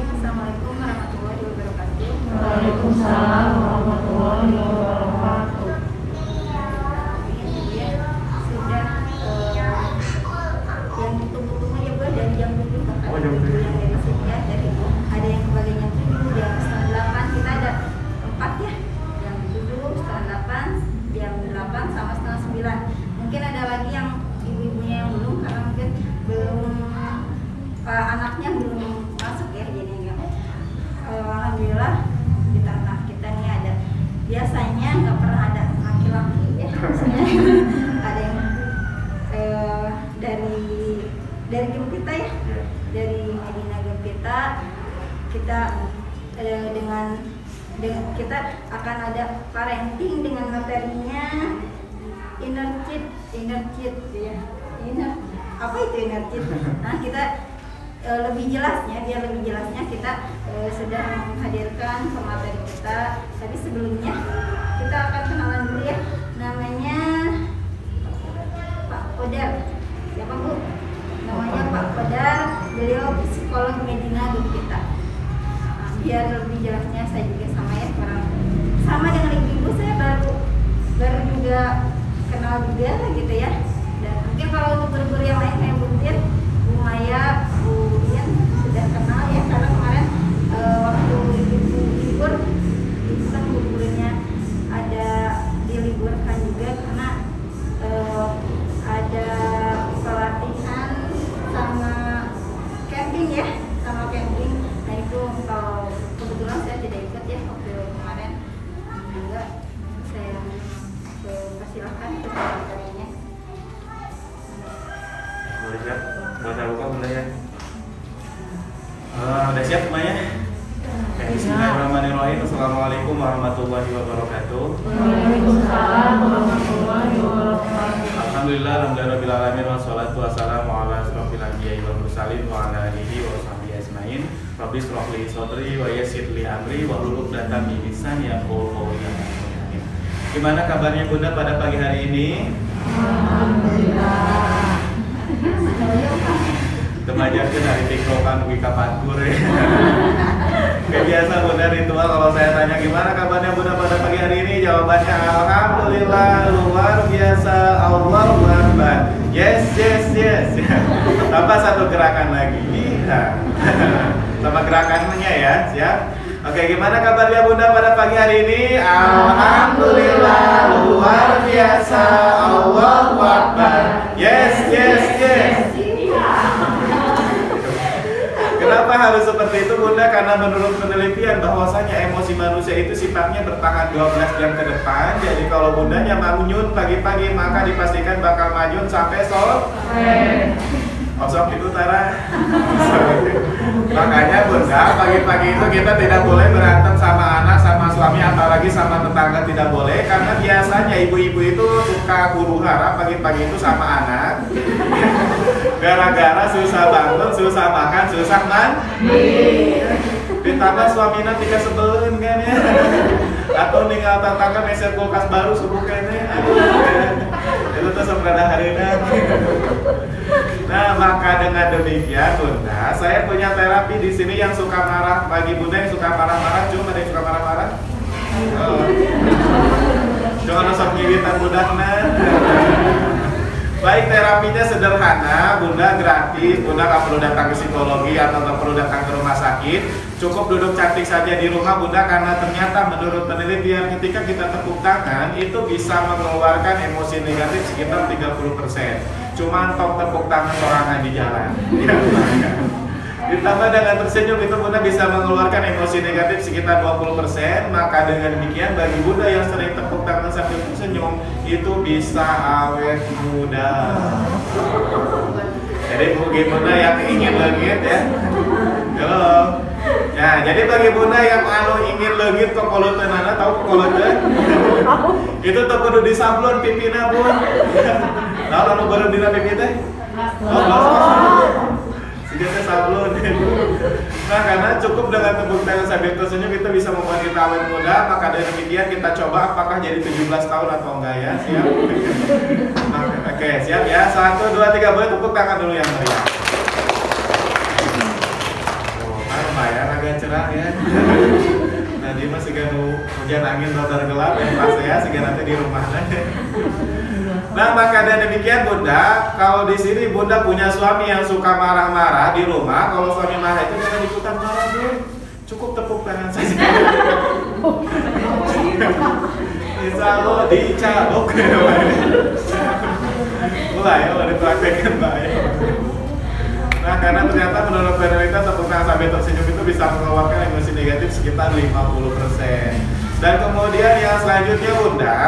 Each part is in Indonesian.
Assalamualaikum warahmatullahi wabarakatuh. Waalaikumsalam warahmatullahi wabarakatuh. Sudah yang ditunggu-tunggu ya Bu, dari jam 7 bahkan jam 7. Jadi ada yang kembali jam 7, jam setengah 8, kita ada 4 ya, jam 7, setengah 8, jam 8 sama setengah 9. Mungkin ada lagi yang ibu-ibunya yang belum, karena mungkin belum anaknya belum masuk ya, jadi alhamdulillah di tanah kita nih ada, biasanya nggak pernah ada laki-laki ya, biasanya ada yang dari game kita ya, dari Medina Game kita dengan kita akan ada parenting dengan materinya inner cheat ya, apa itu inner cheat? Nah kita lebih jelasnya, biar lebih jelasnya kita sudah menghadirkan pemateri kita. Tapi sebelumnya kita akan kenalan dulu ya. Namanya Pak Kodar. Siapa Bu? Namanya Pak Kodar. Beliau psikolog Medina Game kita. Nah, biar lebih jelasnya saya juga sama ya, sama dengan ibu saya baru juga kenal juga gitu ya. Dan mungkin kalau untuk guru-guru yang lain kayak Buntir, Bu Maya, Bu Ian sudah kenal ya, karena kemarin waktu libur itu kan guru-gurunya ada diliburkan juga karena ada pelatihan sama camping ya, sama camping. Nah itu kalau kebetulan saya tidak ikut ya waktu kemarin juga, saya persilahkan ke materinya. Boleh siap? Buat saya buka bunda ya. Udah siap semuanya? Bismillahirrahmanirrahim. Assalamualaikum warahmatullahi wabarakatuh. Waalaikumsalam warahmatullahi wabarakatuh. Alhamdulillah, alhamdulillahirabbil alamin, wassalatu wassalamu ala asyrofil anbiya'i wal mursalin wa ala alihi wa sahbihi ajmain. Rabbi shrah li sadri wa yassir li amri wahlul 'uqdatam min lisani yafqahu qawli. Gimana kabarnya Bunda pada pagi hari ini? Alhamdulillah. Temajarkan dari tiktokan wika patkur ya. Kayak biasa Bunda, ritual kalau saya tanya gimana kabarnya Bunda pada pagi hari ini, jawabannya alhamdulillah, luar biasa, Allahu Akbar. Yes. Tambah satu gerakan lagi. Iya. Sama gerakannya ya, siap? Oke, gimana kabarnya Bunda pada pagi hari ini? Alhamdulillah, luar biasa, Allahu Akbar. Yes. Kenapa harus seperti itu Bunda? Karena menurut penelitian bahwasanya emosi manusia itu sifatnya bertahan 12 jam ke depan. Jadi kalau Bundanya manyun pagi-pagi maka dipastikan bakal manyun sampai sore. Osok itu Tara. Makanya Bunda, pagi-pagi itu kita tidak boleh berantem sama anak, sama suami, apalagi sama tetangga tidak boleh. Karena biasanya ibu-ibu itu suka huru hara pagi-pagi itu sama anak. Gara-gara susah bangun, susah makan, susah mandi. Ditambah suaminya tiga sebelum kan ya. Atau ninggal tetangga meser kulkas baru subuh kene. Itu tuh sebenarnya hari ini. Nah, maka dengan demikian Bunda, saya punya terapi di sini yang suka marah. Bagi Bunda yang suka marah-marah, cuma ada yang suka marah-marah. Jangan sok ngiwitan budakna. Baik, terapinya sederhana, Bunda gratis. Bunda nggak perlu datang ke psikologi atau nggak perlu datang ke rumah sakit. Cukup duduk cantik saja di rumah Bunda, karena ternyata menurut penelitian ketika kita tepuk tangan itu bisa mengeluarkan emosi negatif sekitar 30%. Cuman tok tepuk tangan sorangan di jalan. Ditambah dengan tersenyum itu Bunda bisa mengeluarkan emosi negatif sekitar 20%. Maka dengan demikian bagi Bunda yang sering tepuk tangan sambil tersenyum itu bisa awet muda. Jadi bagi Bunda yang ingin legit ya. Halo. Ya, jadi bagi Bunda yang ingin legit kok kolotenana, tahu koloten? Itu tuh kudu disablon pipina Bun. Tahu lalu baru dina pipi teh? Segitu sablon. Nah, karena cukup dengan tepuk tangan sambil tersenyum itu bisa membuat kita awet muda. Maka dari demikian kita coba apakah jadi 17 tahun atau enggak ya. Siap? Oke, siap ya. 1, 2, 3, boleh tepuk tangan dulu yang meriah. Lumayan agak cerah ya. Nanti masih gak hujan angin rodar gelap yang pas ya, sehingga nanti di rumah. Nah, maka dari demikian Bunda, kalau di sini Bunda punya suami yang suka marah-marah di rumah, kalau suami marah itu jangan ikutan marah dulu. Cukup tepuk tangan saja. Insya Allah dicabok. Mulai ya, dipraktekkan baik. Nah, karena ternyata menurut penelitian tepuk tangan sambil tersenyum itu bisa mengeluarkan emosi negatif sekitar 50%. Dan kemudian yang selanjutnya Bunda,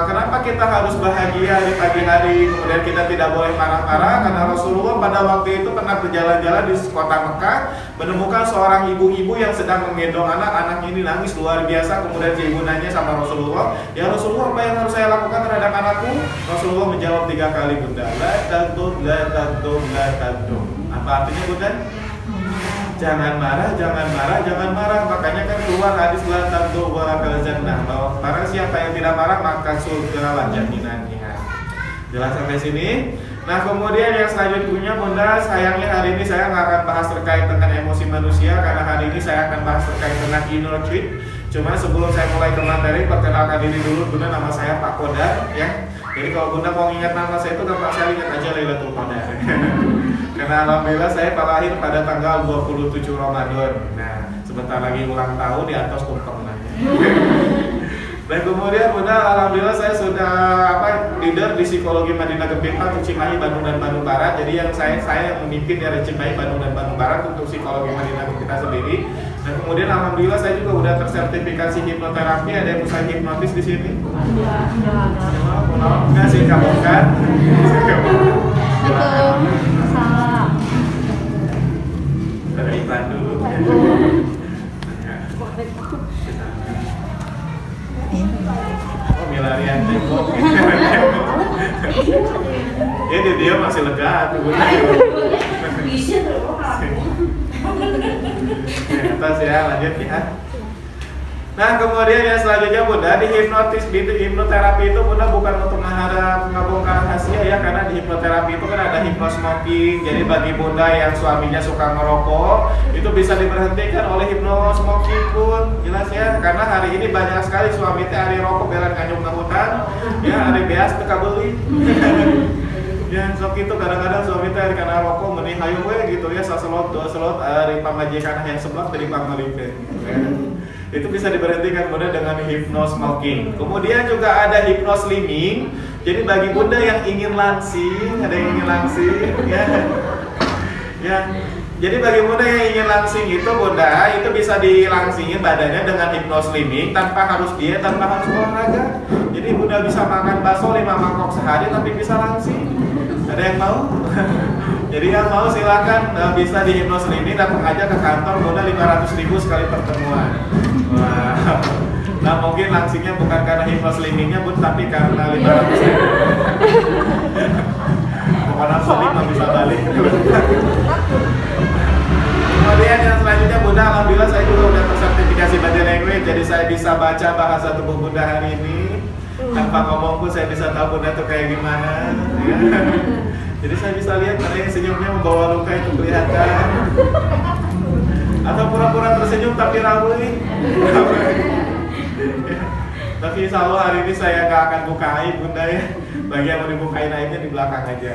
kenapa kita harus bahagia di pagi hari? Kemudian kita tidak boleh marah-marah karena Rasulullah pada waktu itu pernah berjalan-jalan di kota Mekah, menemukan seorang ibu-ibu yang sedang menggendong anak ini nangis luar biasa. Kemudian si ibu nanya sama Rasulullah, "Ya Rasulullah, apa yang harus saya lakukan terhadap anakku?" Rasulullah menjawab 3 kali Bunda, "La taghdub, la taghdub, la taghdub." Apa artinya Bunda? Jangan marah, jangan marah, jangan marah. Makanya kan keluar hadis la taghdub wa la jannah, bahwa barang siapa yang tidak marah maka surga lah jaminannya. Jelas sampai sini? Nah, kemudian yang selanjutnya Bunda, sayangnya hari ini saya nggak akan bahas terkait dengan emosi manusia, karena hari ini saya akan bahas terkait dengan inner child. Cuma sebelum saya mulai ke materi, perkenalkan diri dulu. Bunda, nama saya Pak Kodar ya. Jadi kalau Bunda mau ingat nama saya itu gampang sekali, ingat aja Lailatul Qadar. Karena alhamdulillah saya lahir pada tanggal 27 Ramadan. Nah, sebentar lagi ulang tahun di atas tumpeng. Dan kemudian Bunda, alhamdulillah saya sudah leader di psikologi Madinah Gempita untuk Cimahi, Bandung dan Bandung Barat. Jadi yang saya yang memimpin dari Cimahi, Bandung dan Bandung Barat untuk psikologi Madinah Gempita sendiri. Dan kemudian alhamdulillah saya juga udah tersertifikasi hipnoterapi. Ada yang usaha hipnotis di sini? Iya, ada. Enggak sih, kamu kan? Salah. Ada iklan dulu. Oh, milarian tembok. Ya dia masih lega tuh. Bisa Atas ya, lanjut ya. Nah kemudian yang selanjutnya Bunda, di hipnoterapi itu Bunda bukan untuk mengharap membongkar rahasia ya, karena di hipnoterapi itu kan ada hipnosmoking. Jadi bagi Bunda yang suaminya suka merokok, itu bisa diberhentikan oleh hipnosmoking pun, jelas ya. Karena hari ini banyak sekali suami teh hari rokok belan nganyung ke hutan, ya hari beas teka beli. Ya sok itu kadang-kadang suami teh karena rokok mending hayu we gitu ya, saselot dua selot dari pamajikan yang sebelah dari pamalikeun. Itu bisa diberhentikan Bunda dengan hipnosmoking. Kemudian juga ada hipnoslimming. Jadi bagi Bunda yang ingin langsing, ada yang ingin langsing ya. Ya. Jadi bagi Bunda yang ingin langsing itu Bunda, itu bisa dilangsingin badannya dengan hipnoslimming tanpa harus diet, tanpa harus olahraga. Jadi Bunda bisa makan bakso 5 mangkok sehari tapi bisa langsing. Ada yang mau? Jadi yang mau silakan bisa di hipnoslimming, datang aja ke kantor Bunda, 500.000 sekali pertemuan. Wah. Nah mungkin langsingnya bukan karena hipnoslimmingnya Bun, tapi karena 500.000. Pokoknya seling nggak bisa balik. Kemudian yang selanjutnya Bunda, alhamdulillah saya juga udah tersertifikasi body language. Jadi saya bisa baca bahasa tubuh Bunda hari ini. Tanpa ngomong pun saya bisa tahu Bunda tuh kayak gimana ya. Jadi saya bisa lihat karena yang senyumnya membawa luka itu kelihatan. Atau pura-pura tersenyum tapi rawu nih. Tapi insya Allah hari ini saya gak akan buka aib Bunda ya. Bagi yang mau dibukain aibnya di belakang aja.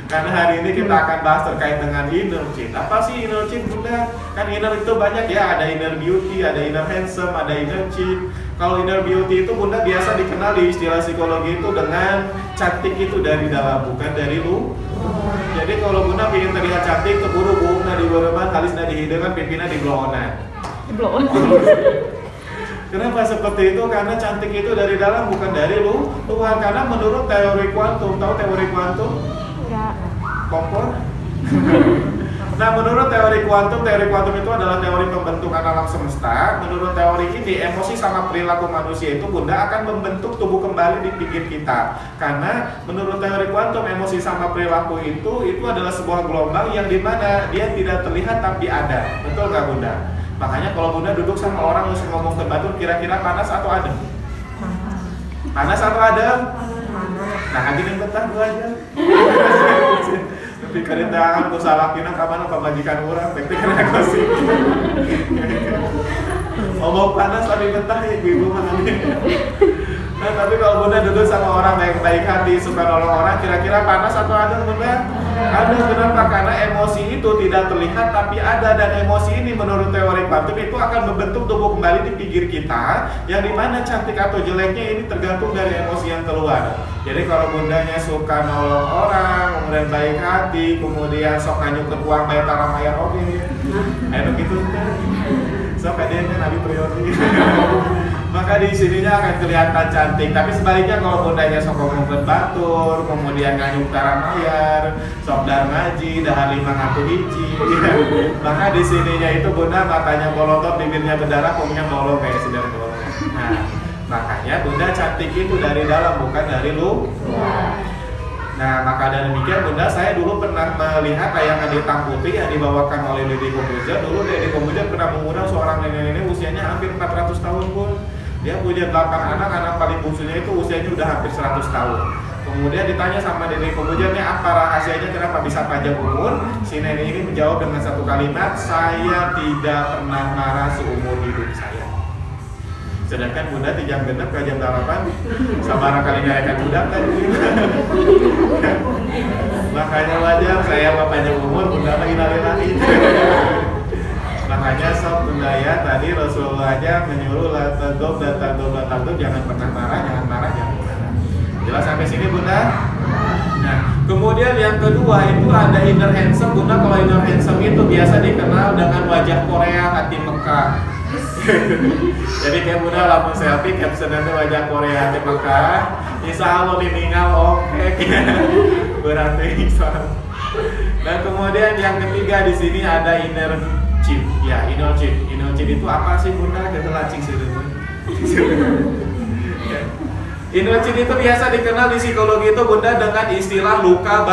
Karena hari ini kita akan bahas terkait dengan inner child. Apa sih inner child Bunda? Kan inner itu banyak ya, ada inner beauty, ada inner handsome, ada inner child. Kalau inner beauty itu Bunda biasa dikenal di istilah psikologi itu dengan cantik itu dari dalam, bukan dari luar. Jadi kalau Bunda ingin terlihat cantik, keburu bunga di boroban, halisnya di hidangan, pipinya di blowonan. Kenapa seperti itu? Karena cantik itu dari dalam, bukan dari luar. Karena menurut teori kuantum, tahu teori kuantum? Enggak. Kompor? Nah menurut teori kuantum itu adalah teori pembentukan alam semesta. Menurut teori ini, emosi sama perilaku manusia itu Bunda akan membentuk tubuh kembali di pikir kita. Karena menurut teori kuantum, emosi sama perilaku itu adalah sebuah gelombang yang dimana dia tidak terlihat tapi ada. Betul nggak Bunda? Makanya kalau Bunda duduk sama orang terus ngomong ke batu, kira-kira panas atau adem? Panas atau adem? Nah gini betah gua aja. Tapi kadang aku salah kira kapan apa majikan orang, tapi karena aku sih. Ngomong panas tapi betah ya ibu mana nih. Nah tapi kalau Bunda duduk sama orang baik-baik hati, suka nolong orang, kira-kira panas atau adem Bunda? Ada. Kenapa? Karena emosi itu tidak terlihat tapi ada, dan emosi ini menurut teori kuantum itu akan membentuk tubuh kembali di pikir kita, yang dimana cantik atau jeleknya ini tergantung dari emosi yang keluar. Jadi kalau Bundanya suka nolong orang, kemudian baik hati, kemudian sok nganyukeun uang bayar taramayar oke. Ayo begitu kan. Sampai dia kan Nabi priori. Maka di sininya akan kelihatan cantik. Tapi sebaliknya kalau Bundanya sok ngomongkeun batur, kemudian nganyuk taramayar, sok dar ngaji, dahar 5 ngaku hiji. Maka di sininya itu Bunda matanya bolotot, bibirnya berdarah, pokoknya bolong kayak sidar bolong. Nah, makanya Bunda cantik itu dari dalam, bukan dari luar. Nah, maka dari demikian Bunda, saya dulu pernah melihat tayangan hitam putih yang dibawakan oleh Deddy Corbuzier. Dulu Deddy Corbuzier pernah mengundang seorang nenek-nenek usianya hampir 400 tahun pun. Dia punya 8 anak, anak paling bungsunya itu usianya udah hampir 100 tahun. Kemudian ditanya sama Deddy Corbuzier, nih apa rahasianya kenapa bisa panjang umur? Si nenek ini menjawab dengan satu kalimat, saya tidak pernah marah seumur hidup saya. Sedangkan bunda di jam genep ke jam 8 sabaraha kali nyarekan budak kan. Makanya wajar saya panjang umur bunda lagi lari-lari. Makanya sok bunda ya, tadi Rasulullah aja menyuruh la taghdab dan taghdab, jangan pernah marah, jangan marah. Jelas sampai sini bunda? Nah, kemudian yang kedua itu ada inner handsome. Bunda, kalau inner handsome itu biasa dikenal dengan wajah Korea hati Mekah. Jadi kayak bunda lamun selfie captionnya wajah Korea hati Mekah. Insya Allah diningal oke. Berarti insya Allah. Dan kemudian yang ketiga di sini ada inner chip. Ya, inner chip. Inner chip itu apa sih bunda? Kita lacing sih. Inner chip itu biasa dikenal di psikologi itu bunda dengan istilah luka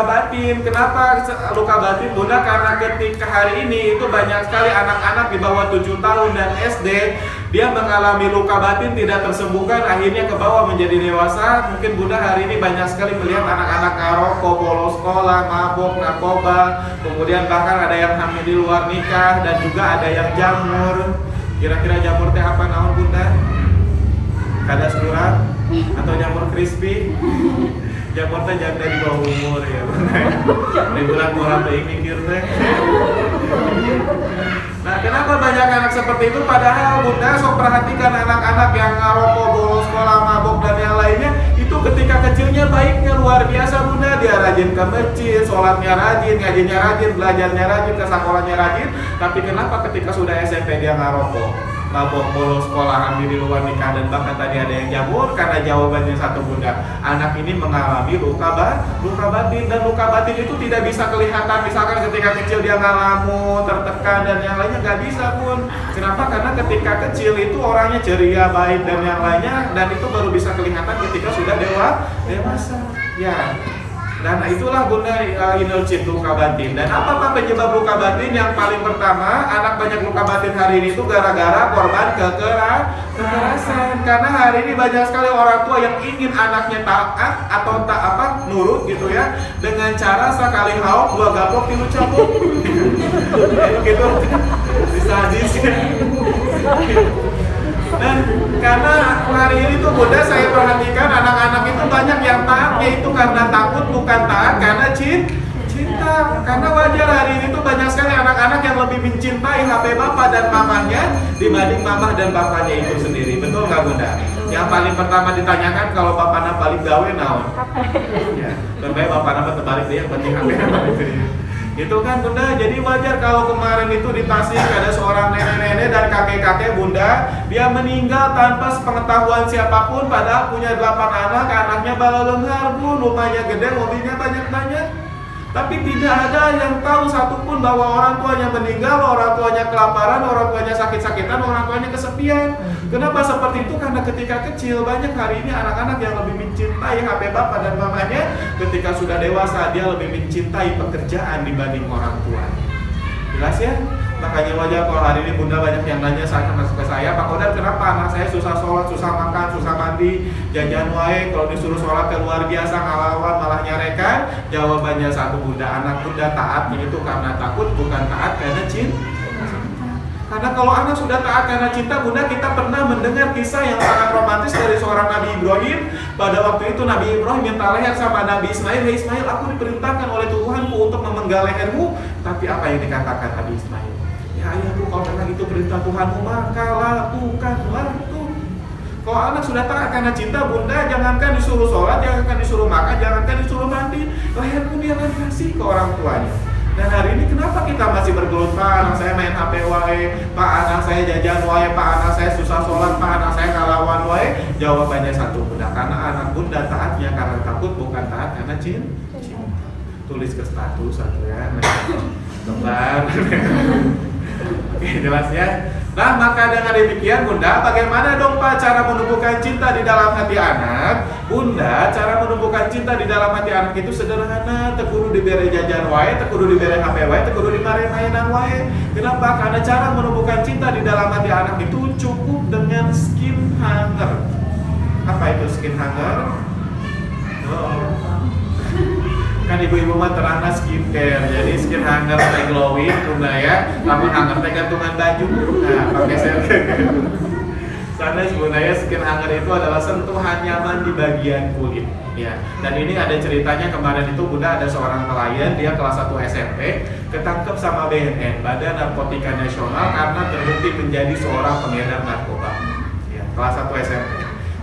batin. Kenapa luka batin bunda? Karena ketika hari ini itu banyak sekali anak-anak di bawah 7 tahun dan SD dia mengalami luka batin tidak tersembuhkan, akhirnya ke bawah menjadi dewasa. Mungkin bunda hari ini banyak sekali melihat anak-anak ngarokok, bolos sekolah, mabok, narkoba, kemudian bahkan ada yang hamil di luar nikah dan juga ada yang jamur. Kira-kira jamur teh apa naon bunda? Kada surat atau jamur crispy. Jamur teh jangan dari bawah umur ya. Liburan kurang teh mikir teh. Nah, kenapa banyak anak seperti itu? Padahal bunda sok perhatikan anak-anak yang ngarokok, bolos sekolah, mabok dan yang lainnya. Itu ketika kecilnya baiknya luar biasa bunda. Dia rajin ke masjid, sholatnya rajin, ngajinya rajin, belajarnya rajin, ke sekolahnya rajin. Tapi kenapa ketika sudah SMP dia ngarokok, mabok, bolos sekolah, hamil di luar nikah, dan bahkan tadi ada yang jamur? Karena jawabannya satu bunda, anak ini mengalami luka batin, dan luka batin itu tidak bisa kelihatan. Misalkan ketika kecil dia ngalamun, tertekan dan yang lainnya nggak bisa pun. Kenapa? Karena ketika kecil itu orangnya ceria, baik dan yang lainnya, dan itu baru bisa kelihatan ketika sudah dewasa. Ya. Dan itulah bunda inner chip luka batin. Dan apa penyebab luka batin? Yang paling pertama, anak banyak luka batin hari ini itu gara-gara korban kekerasan. Karena hari ini banyak sekali orang tua yang ingin anaknya taat atau nurut gitu ya, dengan cara sekali hauk dua gaplok tilu cabut. Gitu. Disadis ya. Dan karena hari ini tuh bunda saya perhatikan anak-anak itu banyak yang taat, yaitu karena takut, bukan taat karena cinta. Karena wajar hari ini tuh banyak sekali anak-anak yang lebih mencintai HP bapak dan mamanya dibanding mamah dan bapaknya itu sendiri. Betul nggak bunda? Yang paling pertama ditanyakan kalau bapaknya balik gawe naon? Ya, terbaik bapaknya terbalik dia yang penting HP itu kan bunda. Jadi wajar kalau kemarin itu di Tasik ada seorang nenek-nenek dan kakek-kakek bunda, dia meninggal tanpa sepengetahuan siapapun, padahal punya 8 anak, anaknya balalenghar bun, rumahnya gede, mobilnya banyak-banyak. Tapi tidak ada yang tahu satupun bahwa orang tuanya meninggal, orang tuanya kelaparan, orang tuanya sakit-sakitan, orang tuanya kesepian. Kenapa seperti itu? Karena ketika kecil banyak hari ini anak-anak yang lebih mencintai HP bapak dan mamanya. Ketika sudah dewasa dia lebih mencintai pekerjaan dibanding orang tua. Jelas ya? Makanya wajar kalau hari ini bunda banyak yang nanya ke saya, Pak Kodar, kenapa anak saya susah sholat, susah makan, susah mandi, jajan wae, kalau disuruh sholat ke luar biasa ngelawan malah nyarekan? Jawabannya satu bunda, anak bunda taatnya itu karena takut, bukan taat karena cinta. Karena kalau anak sudah taat karena cinta bunda, kita pernah mendengar kisah yang sangat romantis dari seorang Nabi Ibrahim. Pada waktu itu Nabi Ibrahim minta leher sama Nabi Ismail, "Hei Ismail, aku diperintahkan oleh Tuhanku untuk memenggal lehermu." Tapi apa yang dikatakan Nabi Ismail? "Ya ayahku, kalau memang itu perintah Tuhanmu, maka lakukanlah itu." Kalau anak sudah taat karena cinta bunda, jangankan disuruh sholat, jangankan disuruh makan, jangankan disuruh mandi, leher pun dia akan kasih ke orang tuanya. Dan hari ini kenapa kita masih bergelut, Pak anak saya main HP wae, Pak anak saya jajan wae, Pak anak saya susah sholat, Pak anak saya ngelawan wae? Jawabannya satu bunda, karena anak bunda taatnya karena takut, bukan taat karena cinta. Tulis ke status satu ya, lembar. Oke, jelas ya. Nah, maka dengan demikian bunda, bagaimana dong Pak cara menumbuhkan cinta di dalam hati anak? Bunda, cara menumbuhkan cinta di dalam hati anak itu sederhana. Tekudu diberi jajan wae, tekudu diberi HP wae, tekudu diberi mainan wae. Kenapa? Karena cara menumbuhkan cinta di dalam hati anak itu cukup dengan skin hanger. Apa itu skin hanger? Kan ibu-ibu mah terangna skincare, jadi skin hanger teh glowing bunda ya, lamun hanger teh gantungan baju, nah pakai serker. Sanes budaya skin hanger itu adalah sentuhan nyaman di bagian kulit. Ya, dan ini ada ceritanya kemarin itu Bunda ada seorang klien dia kelas 1 SMP ketangkep sama BNN Badan Narkotika Nasional karena terbukti menjadi seorang pengedar narkoba. Ya, kelas 1 SMP.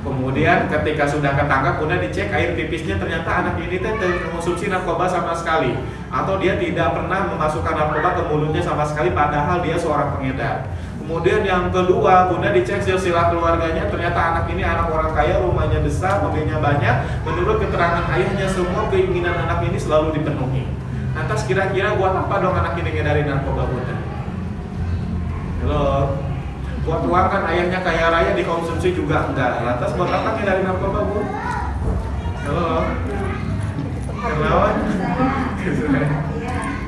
Kemudian ketika sudah ketangkap Bunda dicek air pipisnya ternyata anak ini tidak mengonsumsi narkoba sama sekali atau dia tidak pernah memasukkan narkoba ke mulutnya sama sekali padahal dia seorang pengedar. Kemudian yang kedua, Bunda dicek silsilah keluarganya, ternyata anak ini anak orang kaya, rumahnya besar, mobilnya banyak. Menurut keterangan ayahnya, semua keinginan anak ini selalu dipenuhi. Lantas kira-kira buat apa dong anak ini ngedarin narkoba, Bunda? Halo? Buat uang kan ayahnya kaya raya, dikonsumsi juga enggak. Lantas buat apa ngedarin narkoba, Bu? Halo? Kenapa?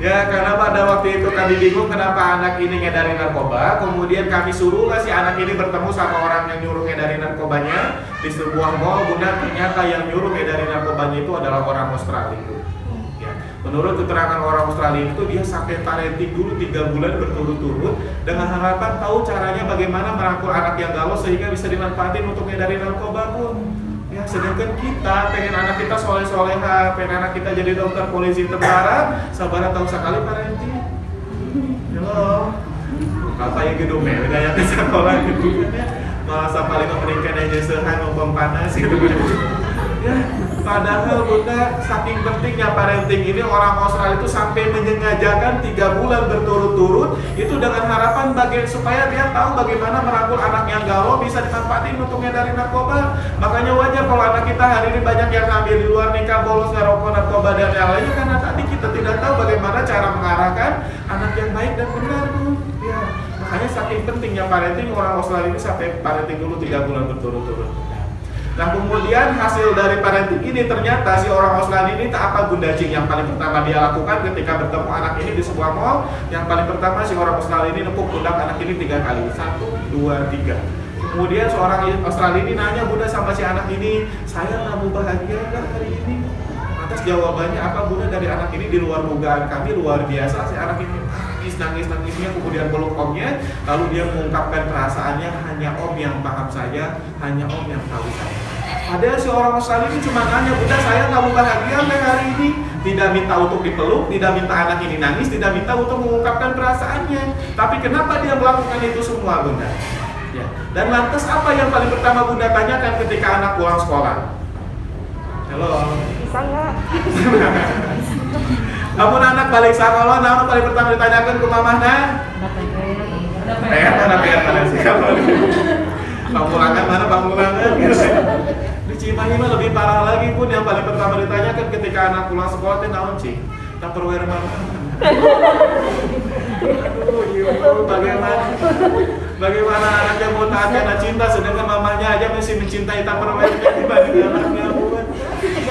Ya karena pada waktu itu kami bingung kenapa anak ini ngedarin narkoba. Kemudian kami suruhlah si anak ini bertemu sama orang yang nyuruh ngedarin narkobanya di sebuah mall. Bunda ternyata yang nyuruh ngedarin narkobanya itu adalah orang Australia. Ya. Menurut keterangan orang Australia itu dia sampai parenting dulu 3 bulan berturut-turut dengan harapan tahu caranya bagaimana merangkul anak yang galau sehingga bisa dimanfaatin untuk ngedarin narkoba, Bu. Ya, sedangkan kita pengen anak kita soleh-soleha, pengen anak kita jadi dokter, polisi, tentara, sabar tahu sekali parenting. Halo, katanya gitu mel, kayak ke sekolah gitu kan ya, malah paling meningkat aja sehan ngomong panas gitu. Ya, padahal Bunda saking pentingnya parenting ini orang Australia itu sampai menyengajakan 3 bulan berturut-turut itu dengan harapan supaya dia tahu bagaimana merangkul anak yang galau bisa dimanfaatin untuk ngedarin narkoba. Makanya wajar kalau anak kita hari ini banyak yang ngambil di luar nikah, bolos, ngerokok, narkoba dan yang lainnya karena tadi kita tidak tahu bagaimana cara mengarahkan anak yang baik dan benar, Bu. Ya, makanya saking pentingnya parenting orang Australia ini sampai parenting dulu 3 bulan berturut-turut. Nah kemudian hasil dari parenting ini ternyata si orang Australia ini tak apa Bunda Cing yang paling pertama dia lakukan ketika bertemu anak ini di sebuah mall. Yang paling pertama si orang Australia ini nepuk pundak anak ini 3 kali, 1, 2, 3. Kemudian seorang Australia ini nanya Bunda sama si anak ini, saya kamu bahagia nggak hari ini? Atas jawabannya apa Bunda dari anak ini di luar dugaan kami luar biasa. Si anak ini nangis-nangisnya kemudian peluk omnya, lalu dia mengungkapkan perasaannya, hanya om yang paham saya, hanya om yang tahu saya. Padahal si orang Australia ini cuma nanya, Bunda saya kamu bahagia nggak hari ini? Tidak minta untuk dipeluk, tidak minta anak ini nangis, tidak minta untuk mengungkapkan perasaannya. Tapi kenapa dia melakukan itu semua Bunda? Ya. Dan lantas apa yang paling pertama Bunda tanyakan ketika anak pulang sekolah? Halo? Bisa nggak? Namun anak balik sekolah, namun paling pertama ditanyakan ke mamahnya pengen mana sih kalau bangunan mana bangunan gitu. Di Cimahi mah lebih parah lagi Pun, yang paling pertama ditanyakan ketika anak pulang sekolah teh naon Cing? Tupperware mana? Aduh, ibu bagaimana anaknya mau taat karena cinta sedangkan mamanya aja masih mencintai Tupperware dibanding anaknya Pun.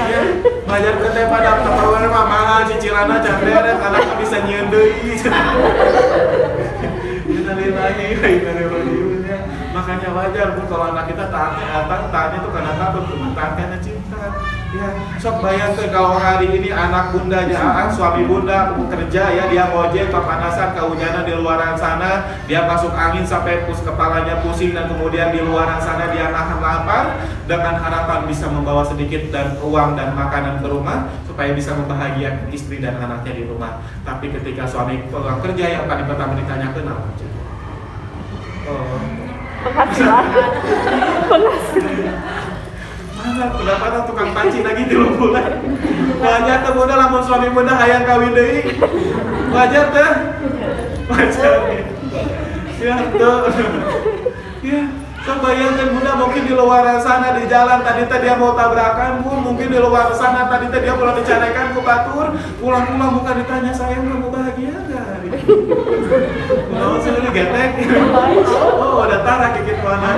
Ya, belajar ke teh pada Tupperware mah mahal cicilanna can beres anaknya bisa nyieun deui. Makanya wajar Bu kalau anak kita taatnya itu karena takut, taat karena cinta. Ya, sok bayangkan kalau hari ini anak Bunda suami Bunda bekerja ya, dia ngojek kepanasan kehujanan di luaran sana, dia masuk angin sampai kepalanya pusing dan kemudian di luaran sana dia nahan lapar dengan harapan bisa membawa sedikit dan uang dan makanan ke rumah supaya bisa membahagiakan istri dan anaknya di rumah. Tapi ketika suami pulang kerja yang paling pertama ditanyakan apa? Penghasilan. Mana pendapatan tukang panci lagi 3 bulan. Wajar tuh Bunda lamun suami Bunda hayang kawin deui. Wajar teh. Wajar. Ya tuh. Ya, bayangkan Bunda mungkin di luar sana di jalan tadi dia mau tabrakan Bun, mungkin di luar sana tadi dia pulang dicarekan ke batur, pulang-pulang bukan ditanya sayang kamu bahagia enggak hari ini? Oh, sudah getek. Oh, udah tarah kikit mana.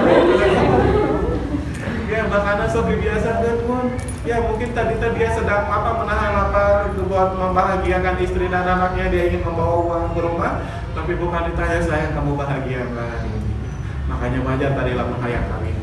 Ya, makanan sobi biasa kan Bun. Ya, mungkin tadi dia sedang menahan lapar buat membahagiakan istri dan anaknya, dia ingin membawa uang ke rumah, tapi bukan ditanya sayang kamu bahagia enggak hari ini? Makanya wajar tadi lamun hayang kawin.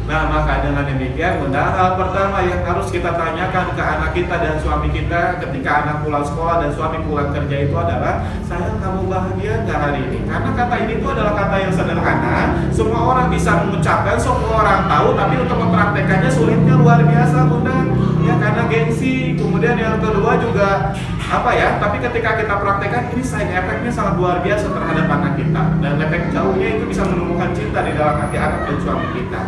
Nah, maka dengan demikian, bunda, hal pertama yang harus kita tanyakan ke anak kita dan suami kita ketika anak pulang sekolah dan suami pulang kerja itu adalah, sayang, kamu bahagia nggak hari ini? Karena kata ini itu adalah kata yang sederhana, semua orang bisa mengucapkan, semua orang tahu, tapi untuk mempraktekannya sulitnya luar biasa, bunda. Ya, karena gengsi. Kemudian yang kedua juga apa ya? Tapi ketika kita praktekkan, ini side efeknya sangat luar biasa terhadap anak kita, dan efek jauhnya itu bisa menumbuhkan cinta di dalam hati anak dan suami kita.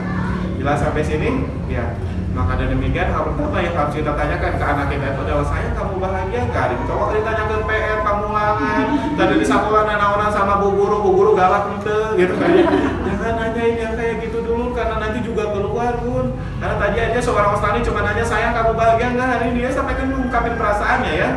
Jelas sampai sini? Ya. Maka dan demikian hal pertama yang harus kita tanyakan ke anak kita itu adalah, sayang, kamu bahagia nggak? Kalau ditanya ke PR, kamu ulangan, tadi di sekolah nanaonan sama bu guru galak ente, gitu kan? Jangan nanyain yang kayak gitu dulu, karena nanti juga keluar, bun. Karena tadi aja seorang Ustani cuma nanya, sayang, kamu bahagia nggak hari ini? Dia sampai kan mengungkapin perasaannya ya.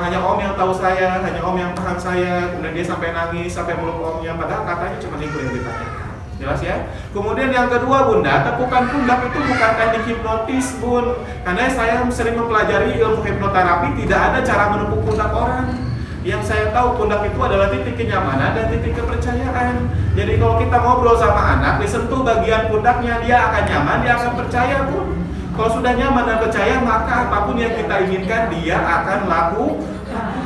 Hanya om yang tahu saya, hanya om yang paham saya. Kemudian dia sampai nangis, sampai meluk omnya, padahal katanya cuma itu yang ditanyakan. Jelas ya? Kemudian yang kedua, bunda, tepukan pundak itu bukan teknik hipnotis, bun. Karena saya sering mempelajari ilmu hipnoterapi, tidak ada cara menepuk pundak orang. Yang saya tahu, pundak itu adalah titik kenyamanan dan titik kepercayaan. Jadi kalau kita ngobrol sama anak, disentuh bagian pundaknya, dia akan nyaman, dia akan percaya, bun. Kalau sudah nyaman dan percaya, maka apapun yang kita inginkan, dia akan lakukan.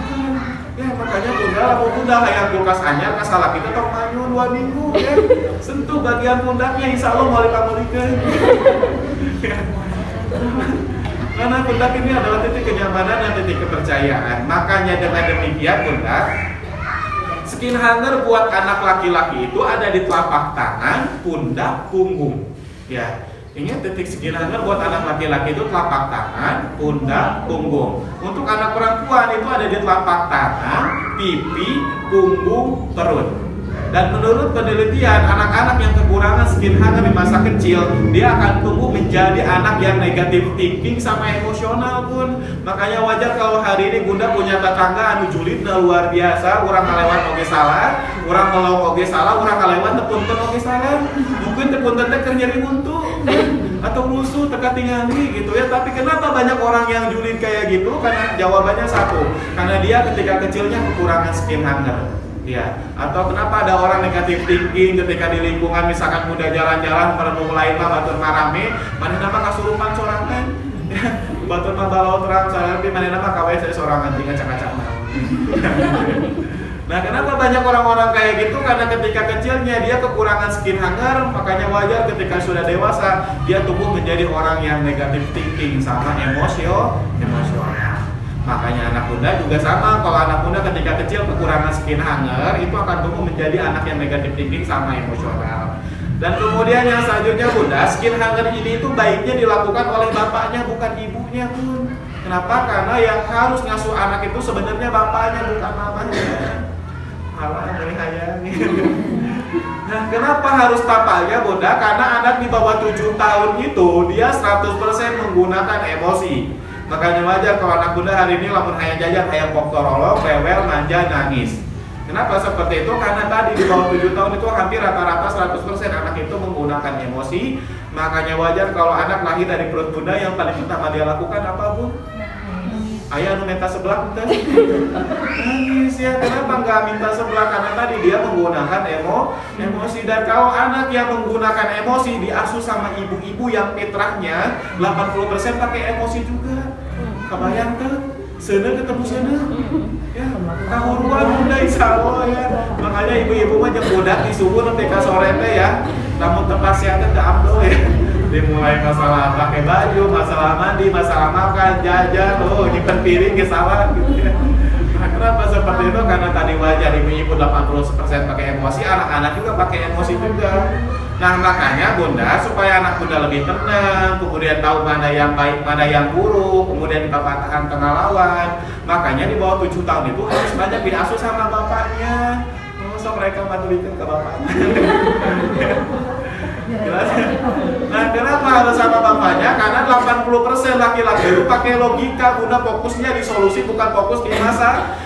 Ya, makanya bunda, lalu bunda hayang kulkas anyar, kasalah kita tok manyun 2 minggu ya. Sentuh bagian pundaknya, insya Allah mau dipamulikeun. Karena pundak ini adalah titik kenyamanan dan titik kepercayaan. Makanya dengan demikian, bunda, skin hanger buat anak laki-laki itu ada di telapak tangan, pundak, punggung. Ya. Ingat, titik skin hanger buat anak laki-laki itu telapak tangan, pundak, punggung. Untuk anak perempuan itu ada di telapak tangan, pipi, punggung, perut. Dan menurut penelitian, anak-anak yang kekurangan skin hanger di masa kecil, dia akan tumbuh menjadi anak yang negatif thinking sama emosional, pun. Makanya wajar kalau hari ini bunda punya tetangga anu julid luar biasa, orang ngalewat oge salah, orang melong oge salah, orang ngalewat tepunten oge salah. Mungkin tepunten teh keur nyeri buntu atau rusuh teka tingali gitu ya. Tapi kenapa banyak orang yang julid kayak gitu? Karena jawabannya satu, karena dia ketika kecilnya kekurangan skin hanger. Ya, atau kenapa ada orang negatif thinking ketika di lingkungan, misalkan muda jalan-jalan merenung lain lah batur marame, mana nama kasurupan sorangan, ya, batur mah balau terang, tapi mana nama kawai saya sorangan tinggal cak-cak. Nah, kenapa banyak orang-orang kayak gitu? Karena ketika kecilnya dia kekurangan skin hanger, makanya wajar ketika sudah dewasa dia tumbuh menjadi orang yang negatif thinking sama emosional. Makanya anak bunda juga sama, kalau anak bunda ketika kecil kekurangan skin hanger, itu akan tumbuh menjadi anak yang negatif thinking sama emosional. Dan kemudian yang selanjutnya bunda, skin hanger ini itu baiknya dilakukan oleh bapaknya, bukan ibunya, pun. Kenapa? Karena yang harus ngasuh anak itu sebenarnya bapaknya, bukan mamanya. Alah, ini hayang. Nah, kenapa harus bapaknya, bunda? Karena anak di bawah 7 tahun itu dia 100% menggunakan emosi. Makanya wajar kalau anak bunda hari ini lamun hayang jajan, hayang poktorolo, rewel, manja, nangis. Kenapa seperti itu? Karena tadi di bawah 7 tahun itu hampir rata-rata 100% anak itu menggunakan emosi. Makanya wajar kalau anak lahir dari perut bunda, yang paling pertama dia lakukan apa, Bu? Ayah anu minta sebelah ente. Nangis ya, kenapa nggak minta sebelah? Karena tadi dia menggunakan emosi. Dan kalau anak yang menggunakan emosi diasuh sama ibu-ibu yang fitrahnya 80% pakai emosi juga. Kebayang tuh, seuneu ketemu seuneu. Ya, kahuruan bunda insyaallah ya. Makanya ibu-ibu mah jeung budak di subuh nepi ka sore teh ya. Lamun teu pasian teh teu afdol ya. Dimulai masalah pakai baju, masalah mandi, masalah makan, jajan, nyimpen piring ke salah gitu ya. Nah, kenapa seperti itu? Karena tadi wajar ibu-ibu 80% pakai emosi, anak-anak juga pakai emosi juga. Nah, makanya bunda, supaya anak bunda lebih tenang, kemudian tahu mana yang baik, mana yang buruk, kemudian dipatahkan tengah lawan, makanya di bawah 7 tahun itu harus banyak diasuh sama bapaknya. So mereka matulikan ke bapaknya. Jelas ya? Nah, kenapa harus sama bapaknya? Karena 80% laki-laki itu pakai logika, bunda fokusnya di solusi, bukan fokus di masalah.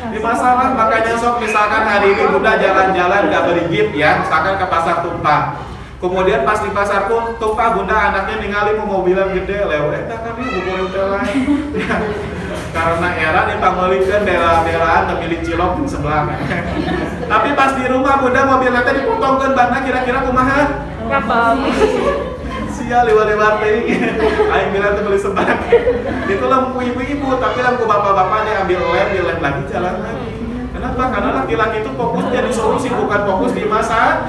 Makanya sok misalkan hari ini bunda jalan-jalan gak beri gift ya, misalkan ke pasar tumpah. Kemudian pas di pasar tumpah bunda anaknya ningali mau mobilan gede, lewat kan ya buku lain. Karena era dipangolikeun daerah-daerahan temili cilok di sebelah. Tapi pas di rumah bunda mobilnya teh dipotongkeun banna kira-kira kumaha? Kapal. sial lewat teh. Aing bilang tuh beli sebat. Itu lampu ibu-ibu, tapi lampu bapak-bapak diambil dilem lagi jalan lagi. Kenapa? Karena laki-laki itu fokus jadi solusi, bukan fokus di masalah.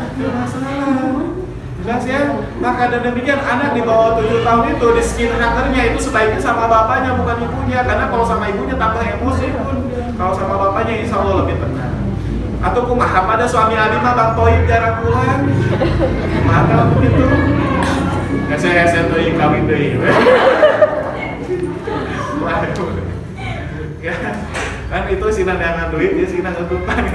Jelas ya? Maka dan demikian anak di bawah 7 tahun itu di skin hunternya itu sebaiknya sama bapaknya bukan ibunya, karena kalau sama ibunya tambah emosi pun. Kalau sama bapaknya insya Allah lebih tenang. Atau kumaha pada suami Adi mah Bang Toib jarang pulang. Kumaha kalau begitu? Hese tuh kawin deui. Kan itu sinan dengan duit, dia sinan utang.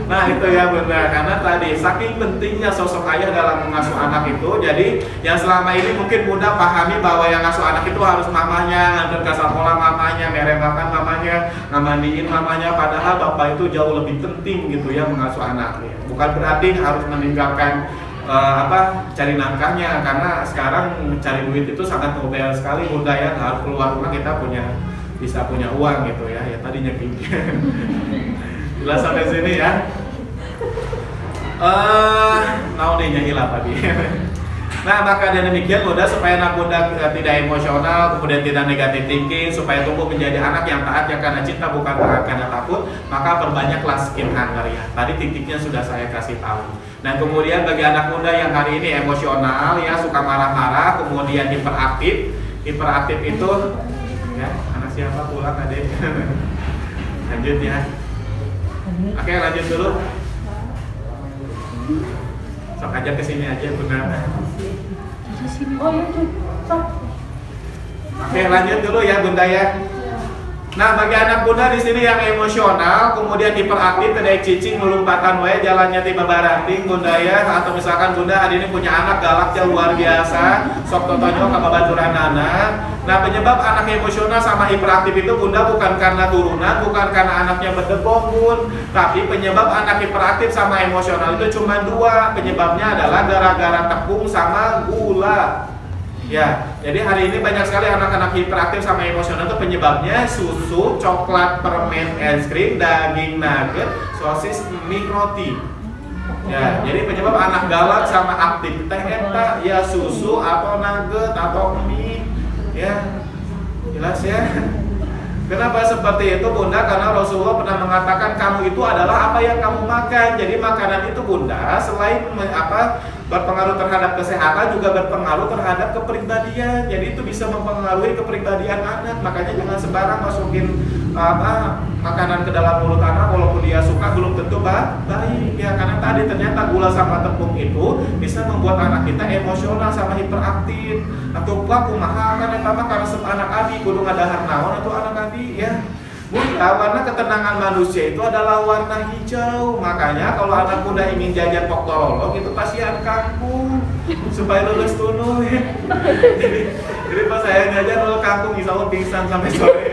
Nah itu ya benar, karena tadi saking pentingnya sosok ayah dalam mengasuh anak itu. Jadi yang selama ini mungkin Bunda pahami bahwa yang ngasuh anak itu harus mamanya, nganter ke sekolah mamanya, mere makan mamanya, ngamandiin mamanya. Padahal bapak itu jauh lebih penting gitu ya mengasuh anak. Bukan berarti harus meninggalkan cari nafkahnya, karena sekarang cari duit itu sangat modal sekali Bunda ya. Harus keluar rumah kita bisa punya uang gitu ya. Ya tadinya jelas sampai sini ya. Naonnya hilang tadi. Nah maka dengan demikian Bunda, supaya anak Bunda tidak emosional, kemudian tidak negatif thinking, supaya tumbuh menjadi anak yang taat ya karena cinta bukan taat karena takut, maka perbanyaklah skin hunter ya. Tadi titiknya sudah saya kasih tahu. Dan kemudian bagi anak Bunda yang hari ini emosional ya, suka marah-marah, kemudian hiperaktif itu ya, anak siapa pulang adek. Lanjut ya. Oke lanjut dulu. Sok aja kesini aja Bunda. Oh iya tuh. Oke lanjut dulu ya Bunda ya. Nah bagi anak Bunda di sini yang emosional, kemudian hiperaktif, tidak cicing, melumpatan wae jalannya tiba baranting Bunda ya. Atau misalkan Bunda hari ini punya anak galaknya luar biasa, sok tontonnya ke babaturan anak. Nah penyebab anak emosional sama hiperaktif itu Bunda bukan karena turunan, bukan karena anaknya berdebong Bun, tapi penyebab anak hiperaktif sama emosional itu cuma dua. Penyebabnya adalah gara-gara tepung sama gula. Ya, jadi hari ini banyak sekali anak-anak hiperaktif sama emosional itu penyebabnya susu, coklat, permen, es krim, daging nugget, sosis, mie, roti. Ya, jadi penyebab anak galak sama aktif teh eta ya susu atau nugget atau mie. Ya, jelas ya. Kenapa seperti itu Bunda? Karena Rasulullah pernah mengatakan kamu itu adalah apa yang kamu makan. Jadi makanan itu Bunda selain berpengaruh terhadap kesehatan juga berpengaruh terhadap kepribadian. Jadi itu bisa mempengaruhi kepribadian anak. Makanya jangan sembarang masukin makanan ke dalam mulut anak walaupun dia suka belum tentu baik ya, karena tadi ternyata gula sama tepung itu bisa membuat anak kita emosional sama hiperaktif. Atau kumaha kan eta mah karena anak Abi kudu ngadahar naon atau anak Abi ya. Bunda, warna ketenangan manusia itu adalah warna hijau. Makanya kalau anak muda ingin jajan pok dorolog itu kasihan kangkung supaya lulus tunuh ya. Jadi pas saya jajan lulus kangkung insya Allah pingsan sampai sore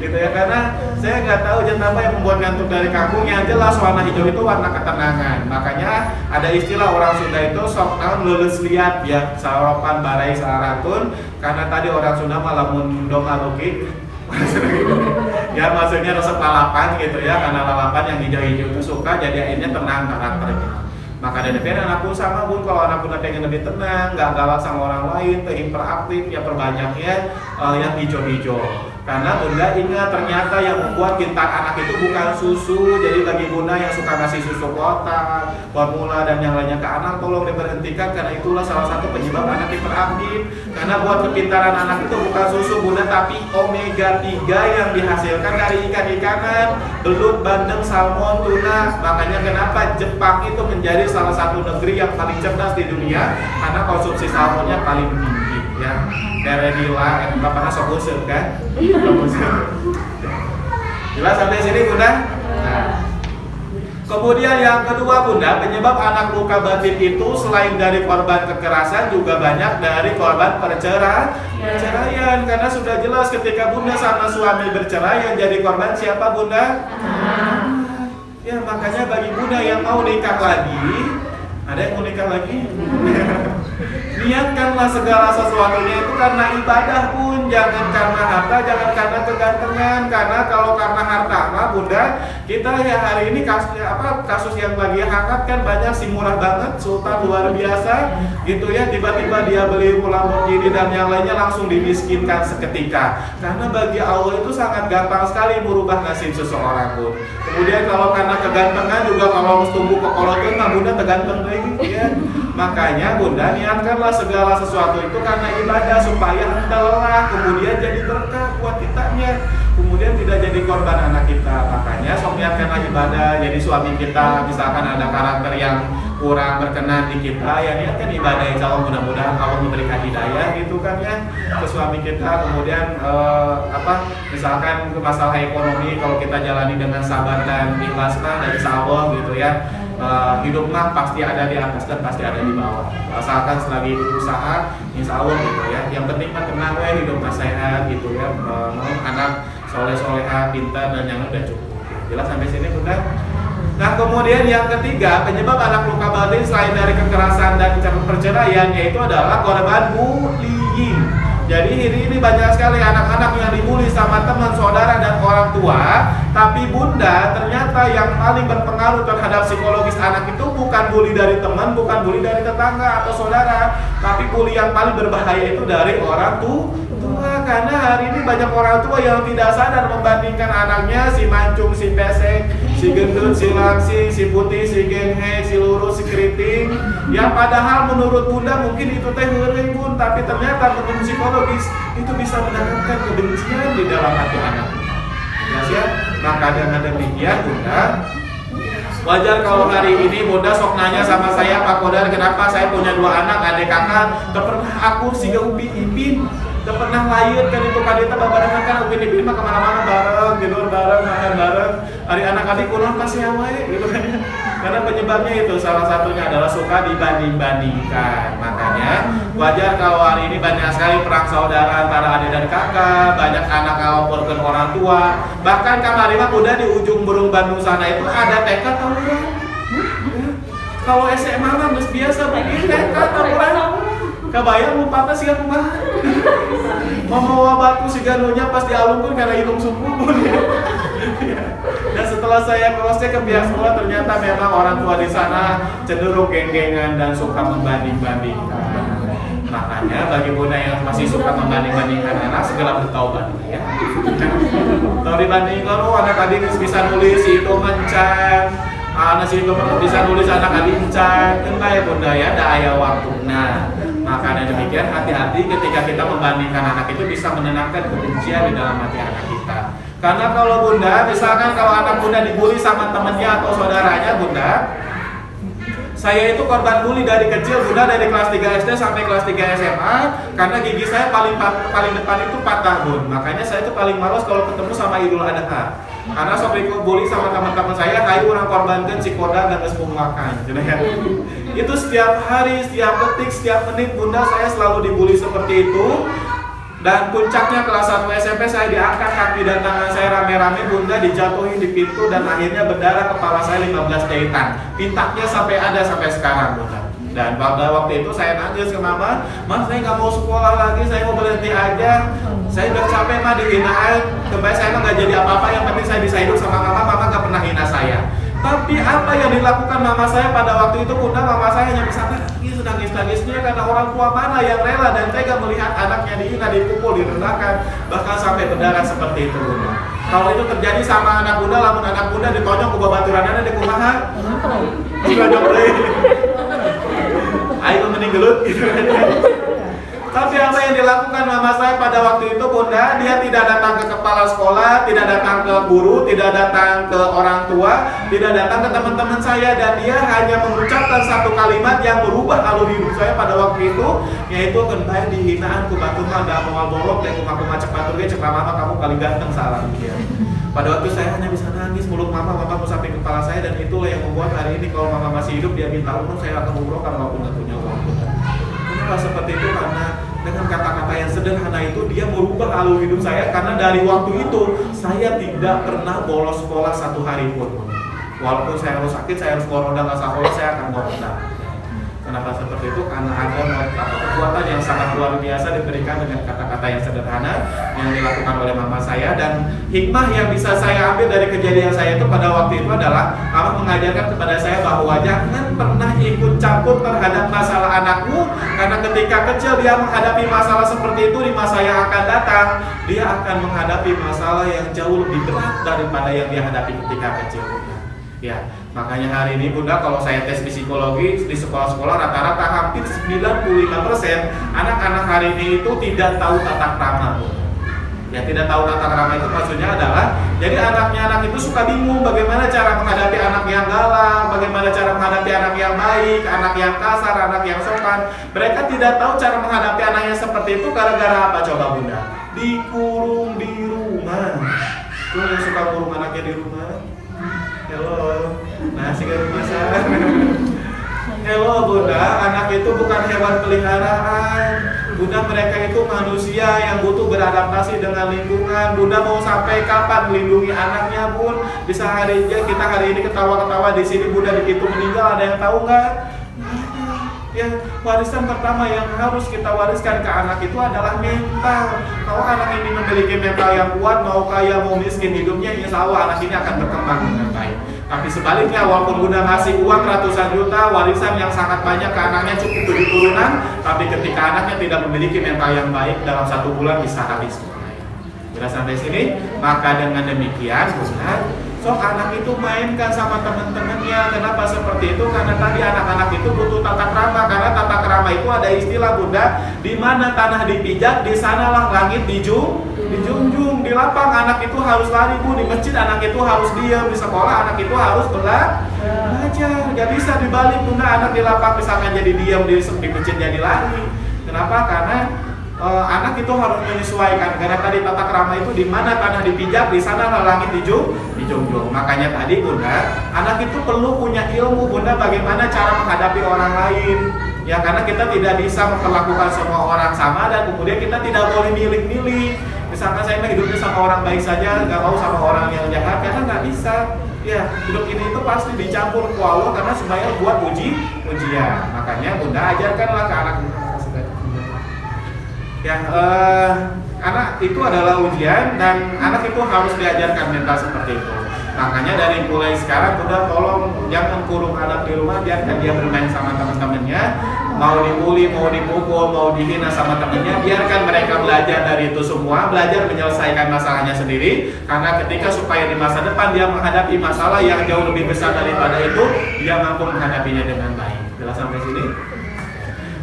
gitu ya, karena saya nggak tahu jangan apa yang membuat ngantuk dari kangkung. Yang jelas warna hijau itu warna ketenangan. Makanya ada istilah orang Sunda itu sok naon lulus liat ya, sarapan barai saratun, karena tadi orang Sunda malah mundong alukik ya, maksudnya resep lalapan gitu ya, karena lalapan yang hijau-hijau itu suka, jadi akhirnya tenang karakternya. Maka dari anak pun sama Bun, kalau anak pun pengen lebih tenang, nggak galak sama orang lain, hiperaktif ya, perbanyaknya yang hijau-hijau. Karena Bunda ingat ternyata yang membuat kita anak itu bukan susu. Jadi bagi Bunda yang suka ngasih susu kotak, formula dan yang lainnya ke anak, tolong diberhentikan, karena itulah salah satu penyebab anak hiperaktif. Karena buat kepintaran anak itu bukan susu Bunda, tapi omega 3 yang dihasilkan dari ikan-ikanan, belut, bandeng, salmon, tuna. Makanya kenapa Jepang itu menjadi salah satu negeri yang paling cerdas di dunia, karena konsumsi salmonnya paling tinggi ya. Daredila, bapaknya sok usir kan? Jelas sampai sini Bunda? Nah. Kemudian yang kedua Bunda, penyebab anak luka batin itu selain dari korban kekerasan juga banyak dari korban perceraian. Karena sudah jelas ketika Bunda sama suami bercerai, yang jadi korban siapa Bunda? Ya makanya bagi Bunda yang mau nikah lagi, ada yang mau nikah lagi? Niatkanlah segala sesuatunya itu karena ibadah pun, jangan karena harta, jangan karena kegantengan. Karena kalau karena harta mah Bunda, kita ya hari ini kasus yang lagi hangat kan banyak sih, murah banget, sultan luar biasa gitu ya, tiba-tiba dia beli Lamborghini dan yang lainnya langsung dimiskinkan seketika. Karena bagi Allah itu sangat gampang sekali merubah nasib seseorang pun. Kemudian kalau karena kegantengan juga, kalau harus tumbuh kekolotan mah Bunda tergantung lagi ya. Makanya Bunda niatkanlah segala sesuatu itu karena ibadah supaya anda lelah, kemudian jadi berkah buat kitanya, kemudian tidak jadi korban anak kita. Makanya sok niatkanlah ibadah. Jadi suami kita misalkan ada karakter yang kurang berkenan di kita, ya niatkan ibadah, insya Allah mudah-mudahan Allah memberikan hidayah gitu kan ya ke suami kita. Kemudian misalkan ke masalah ekonomi, kalau kita jalani dengan sabar dan ikhlas mah dari insya Allah gitu ya. Hidup mah pasti ada di atas dan pasti ada di bawah. Asalkan selagi berusaha, insya Allah gitu ya. Yang penting mah tenang ya, hidup mah sehat gitu ya. Anak soleh-soleha, pintar dan yang udah cukup. Jelas sampai sini Bunda? Nah kemudian yang ketiga, penyebab anak luka batin selain dari kekerasan dan perceraian, yaitu adalah korban bullying. Jadi ini banyak sekali anak-anak yang dibully sama teman, saudara, dan orang tua. Tapi Bunda, ternyata yang paling berpengaruh terhadap psikologis anak itu bukan bully dari teman, bukan bully dari tetangga atau saudara, tapi bully yang paling berbahaya itu dari orang tua. Karena hari ini banyak orang tua yang tidak sadar membandingkan anaknya, si mancung, si pesek, si gendut, si langsing, si putih, si genghe, si lurus, si keriting. Yang padahal menurut Bunda mungkin itu teh heureung Bun, tapi ternyata menurut psikologis itu bisa menanamkan kebencian di dalam hati anak. Ya, maka dengan demikian Bunda, wajar kalau hari ini Bunda sok nanya sama saya, Pak Kodar, kenapa saya punya 2 anak, adik kakak, pernah aku si Upin Ipin, pernah lahir kan itu kadita babarengan kan, Upin Ipin mah kemana-mana bareng, tidur bareng, makan bareng, hari anak-adik kuno masih awet gitu kan. Karena penyebabnya itu salah satunya adalah suka dibanding-bandingkan. Makanya wajar kalau hari ini banyak sekali perang saudara antara adik dan kakak, banyak anak ngalaporkeun orang tua. Bahkan kemarin mah udah di ujung Burung Bandung sana itu ada TK tawuran. Kalau SMA mah geus biasa bikin TK tawuran. Kabayang lompatna siga kumaha. Mau batu siga nunya pas dialungkeun karena hidung suku pun. Dan setelah saya cross-check ke pihak sekolah, ternyata memang orang tua di sana cenderung geng-gengan dan suka membanding-bandingkan. Makanya bagi Bunda yang masih suka membanding-bandingkan anak, segera bertaubat ya. Kalau dibandingkan, anak adik bisa nulis si itu mencan, anak si itu bisa nulis anak adik mencan, kan ya Bunda ya, ada ayah waktu. Nah, makanya demikian hati-hati ketika kita membandingkan anak itu bisa menenangkan kebencian di dalam hati anak kita. Karena kalau Bunda, misalkan kalau anak Bunda dibully sama temannya atau saudaranya Bunda, saya itu korban bully dari kecil Bunda, dari kelas 3 SD sampai kelas 3 SMA. Karena gigi saya paling depan itu patah Bun. Makanya saya itu paling malas kalau ketemu sama Idul Adha. Karena sok bully sama teman-teman saya, kayak orang korbankan si koda dan sepung makan. Itu setiap hari, setiap detik, setiap menit Bunda saya selalu dibully seperti itu. Dan puncaknya kelas 1 SMP saya diangkat kaki dan tangan saya rame-rame Bunda, dijatuhin di pintu dan akhirnya berdarah kepala saya 15 jahitan. Pintaknya sampai ada sampai sekarang Bunda. Dan pada waktu itu saya nangis ke mama, "Mas, saya nggak mau sekolah lagi, saya mau berhenti aja. Saya udah capek mah dihinaan, kembali saya mah nggak jadi apa-apa, yang penting saya bisa hidup sama mama nggak pernah hina saya." Tapi apa yang dilakukan mama saya pada waktu itu Bunda, mama saya hanya bisa nangis-nangisnya karena orang tua mana yang rela dan tega melihat anaknya dihina, dipukul, direndahkan, bahkan sampai berdarah seperti itu Bunda. Kalau itu terjadi sama anak Bunda, lamun anak Bunda ditonyok ke babaturanana di kumaha? Ditonyok deui. Ayo mending gelut gitu. Tapi apa yang dilakukan mama saya pada waktu itu Bunda, dia tidak datang ke kepala sekolah, tidak datang ke guru, tidak datang ke orang tua, tidak datang ke teman-teman saya, dan dia hanya mengucapkan satu kalimat yang berubah alur hidup saya pada waktu itu, yaitu kembali dihinaan ku batu mah da moal bolok teh kumaha cek batur ge cek mama kamu paling ganteng salah dia. Pada waktu saya hanya bisa nangis meluk mama mau sampai kepala saya, dan itulah yang membuat hari ini kalau mama masih hidup dia minta umroh, saya akan umroh karena aku nggak punya uang. Kenapa seperti itu? Karena dengan kata-kata yang sederhana itu dia merubah alur hidup saya. Karena dari waktu itu saya tidak pernah bolos sekolah satu hari pun. Walaupun saya harus sakit, saya harus ngoroda nggak sekolah, saya akan ngoroda. Kenapa seperti itu? Karena ada kekuatan yang sangat luar biasa diberikan dengan kata-kata yang sederhana yang dilakukan oleh mama saya, dan hikmah yang bisa saya ambil dari kejadian saya itu pada waktu itu adalah mama mengajarkan kepada saya bahwa jangan pernah ikut campur terhadap masalah anakmu, karena ketika kecil dia menghadapi masalah seperti itu, di masa yang akan datang dia akan menghadapi masalah yang jauh lebih berat daripada yang dia hadapi ketika kecil. Ya, makanya hari ini Bunda, kalau saya tes psikologi di sekolah-sekolah rata-rata hampir 95% anak-anak hari ini itu tidak tahu tata krama. Ya, tidak tahu tata krama itu maksudnya adalah jadi anak itu suka bingung bagaimana cara menghadapi anak yang galak, bagaimana cara menghadapi anak yang baik, anak yang kasar, anak yang sopan. Mereka tidak tahu cara menghadapi anaknya seperti itu gara-gara apa coba Bunda? Dikurung di rumah. Tuh yang suka kurung anaknya di rumah. Halo, nasi garam masak. Halo Bunda, anak itu bukan hewan peliharaan. Bunda, mereka itu manusia yang butuh beradaptasi dengan lingkungan. Bunda mau sampai kapan melindungi anaknya Bun? Bisa kita hari ini ketawa-ketawa di sini, Bunda di situ meninggal, ada yang tahu nggak? Ya, warisan pertama yang harus kita wariskan ke anak itu adalah mental. Kalau anak ini memiliki mental yang kuat, mau kaya mau miskin, hidupnya insya Allah anak ini akan berkembang dengan baik. Tapi sebaliknya, walaupun Bunda ngasih uang ratusan juta, warisan yang sangat banyak ke anaknya, cukup 7 turunan, tapi ketika anaknya tidak memiliki mental yang baik, dalam 1 bulan bisa habis. Bila sampai sini, maka dengan demikian Bunda, sok anak itu mainkan sama teman-temannya. Kenapa seperti itu? Karena tadi anak-anak itu butuh tata krama. Karena tata krama itu ada istilah Bunda, di mana tanah dipijak, di sanalah langit dijunjung. Di lapang anak itu harus lari Bu, di masjid anak itu harus diam, di sekolah anak itu harus belajar. Gak bisa dibalik Bunda, anak di lapang misalkan jadi diam, di masjid jadi lari. Kenapa? Karena anak itu harus menyesuaikan, karena tadi tata krama itu di mana tanah dipijak, di sana langit dijunjung. Makanya tadi Bunda, anak itu perlu punya ilmu Bunda bagaimana cara menghadapi orang lain. Ya, karena kita tidak bisa memperlakukan semua orang sama, dan kemudian kita tidak boleh milih-milih. Misalkan saya hidupnya sama orang baik saja, nggak mau sama orang yang jahat, karena nggak bisa. Ya, hidup ini itu pasti dicampur ku Allah karena supaya buat ujian. Makanya Bunda ajarkanlah ke anak Bunda. Ya, anak itu adalah ujian, dan anak itu harus diajarkan mental seperti itu. Makanya dari mulai sekarang Bunda tolong jangan kurung anak di rumah, biarkan dia bermain sama teman-temannya. Mau dibully, mau dipukul, mau dihina sama temannya, biarkan mereka belajar dari itu semua, belajar menyelesaikan masalahnya sendiri. Karena ketika supaya di masa depan dia menghadapi masalah yang jauh lebih besar daripada itu, dia mampu menghadapinya dengan baik. Jelas sampai sini?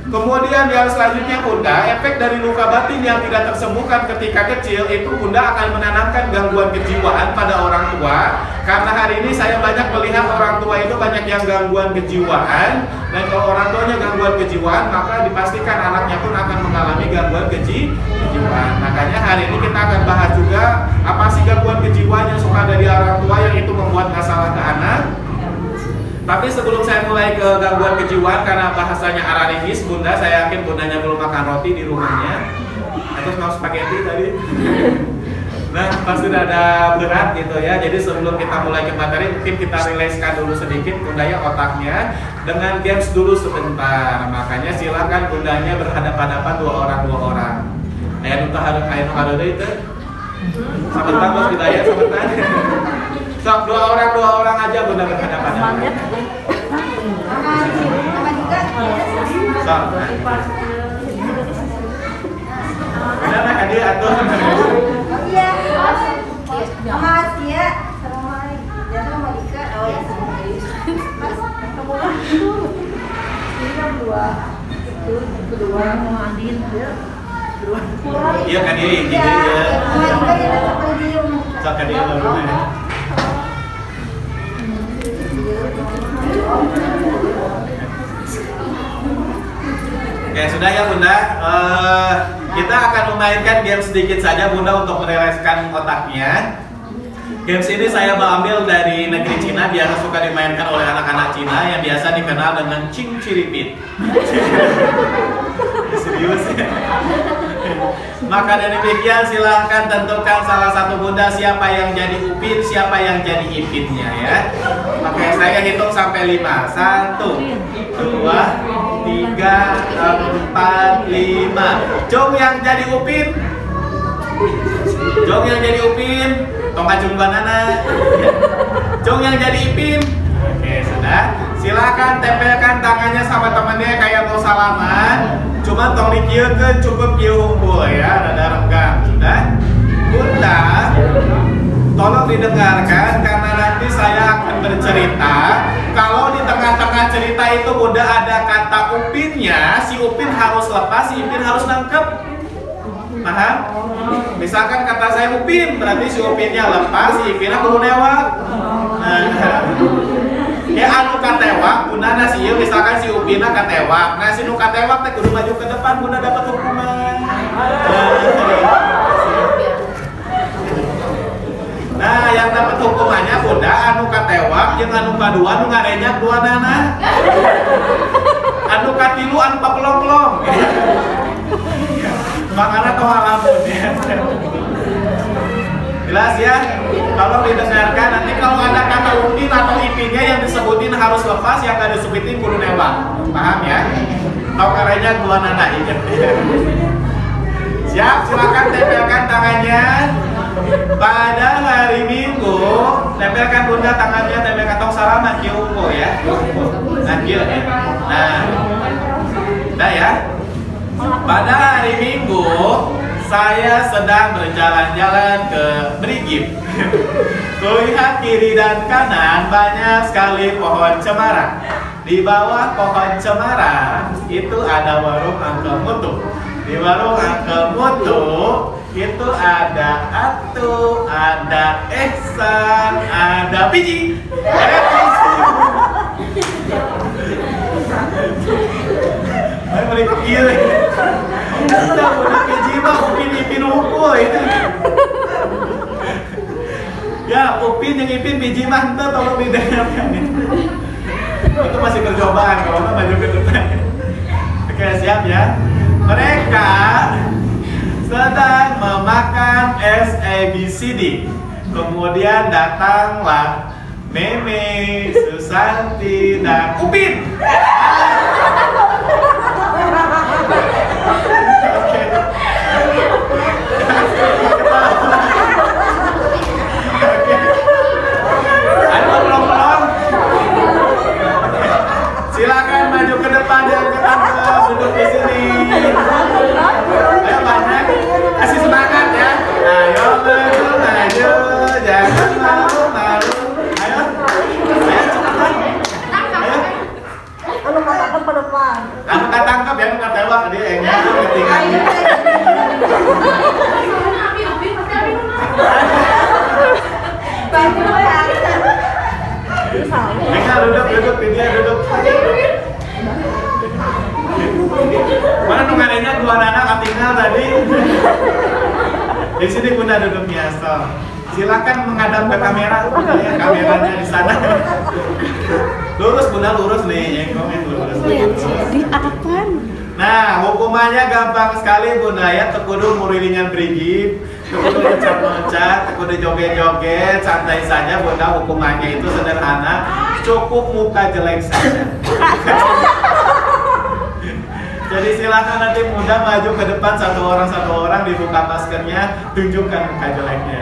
Kemudian yang selanjutnya Bunda, efek dari luka batin yang tidak tersembuhkan ketika kecil itu Bunda akan menanamkan gangguan kejiwaan pada orang tua. Karena hari ini saya banyak melihat orang tua itu banyak yang gangguan kejiwaan, dan kalau orang tuanya gangguan kejiwaan maka dipastikan anaknya pun akan mengalami gangguan kejiwaan. Makanya hari ini kita akan bahas juga apa sih gangguan kejiwaan yang suka ada di orang tua yang itu membuat masalah ke anak. Tapi sebelum saya mulai ke gangguan kejiwaan, karena bahasanya Aranikis Bunda, saya yakin Bundanya belum makan roti di rumahnya atau mau spaghetti tadi. Nah, pasti sudah ada berat gitu ya. Jadi sebelum kita mulai ke materi, mungkin kita rilekskan dulu sedikit Bundanya otaknya dengan games dulu sebentar. Makanya silakan Bundanya berhadapan-hadapan dua orang. Ayah nuka itu sebentar bos bidaya sebentar. Sok dua orang aja Bunda berhadapan-hadapan. Sok. Udah lah kan dia atur. Oh iya. Sama Asia, sama Malika. Oh ya. Mas, kamu lah. Ini kan kedua mau Andin ya. Iya kan dia ini ya. Malika ya seperti dia. Sok kan dia dulu ya. Oke, sudah ya Bunda. Kita akan memainkan game sedikit saja Bunda untuk merilekskan otaknya. Games ini saya ambil dari negeri Cina, biasa suka dimainkan oleh anak-anak Cina yang biasa dikenal dengan Cing Ciripit. Serius ya? Maka dari demikian silahkan tentukan salah satu Bunda siapa yang jadi Upin, siapa yang jadi Ipinnya ya. Oke, saya hitung sampai 5. 1, 2, 4, 5. Jong yang jadi Upin. Jong yang jadi Upin. Tong kacung banana. Jong yang jadi Ipin. Oke, sudah. Silakan tempelkan tangannya sama temannya kayak mau salaman. Cuma tong dikieun cukup kieu hunkul ya, rada renggang. Sudah. Bunda, tolong didengarkan karena nanti saya akan bercerita. Kalau di tengah-tengah cerita itu Bunda ada kata Upinnya, si Upin harus lepas, si Ipin harus nangkep. Paham? Misalkan kata saya Upin, berarti si Upinnya lepas, si Ipinnya kudu newak. Ya anu katewak, Bunda nasi ieu misalkan si Upinna katewak. Nah si nu katewak teh kudu maju ke depan, Bunda dapat hukuman. Nah, yang dapat hukumannya Bunda anu katewak jeung anu kadua nu ngarenyak duanana. Anu katilu anu paplong-plong. Makana tong ngalamun ya. Jelas ya? Kalau didengarkan nanti kalau ada kata Upin atau Ipinnya yang disebutin harus lepas, yang nggak disebutin kudu nembak. Paham ya? Tong ngarenyak duanana inget. Siap, silakan tempelkan tangannya. Pada hari Minggu, tempelkan Bunda tangannya, tempelkan tong salaman kieu unggul ya. Nah, kieu ya. Nah. Udah ya. Pada hari Minggu, saya sedang berjalan-jalan ke Brigif. Kulihat kiri dan kanan banyak sekali pohon cemara. Di bawah pohon cemara itu ada warung Angkel Mutu. Di warung Angkel Mutu itu ada Atu, ada Ehsan, ada Piji. Ayo balik kiri. Kita udah Piji mah Upin Ipin unggul itu. Ya Upin yang Ipin Piji mah ente tolong didengarkan itu. Itu masih percobaan kalau nggak maju ke depan. Oke siap ya. Mereka sedang memakan SABCD. Kemudian datanglah Meme, Susanti, dan Upin. Oke. Ayo pelong-pelong. Silakan maju ke depan yang ketangkep, duduk di sini. Ayo banyak, kasih semangat ya. Ayo maju, jangan malu-malu. Ayo, ayo cepetan. Ayo. Anu katakan pada depan. Anu katangkep ya, anu katewak dia yang ketinggalan. Mereka duduk, dia duduk. Mana nungannya dua anak tinggal tadi. Di sini Bunda duduknya, so. Silakan menghadap ke kamera, ya, kameranya di sana. Lurus Bunda, lurus nih, lurus. Di akan. Nah, hukumannya gampang sekali Bunda ya, tekudu murilingan Brigif, tekudu loncat-loncat, tekudu joget-joget, santai saja Bunda. Hukumannya itu sederhana, cukup muka jelek saja. Jadi silakan nanti Bunda maju ke depan satu orang dibuka maskernya, tunjukkan muka jeleknya.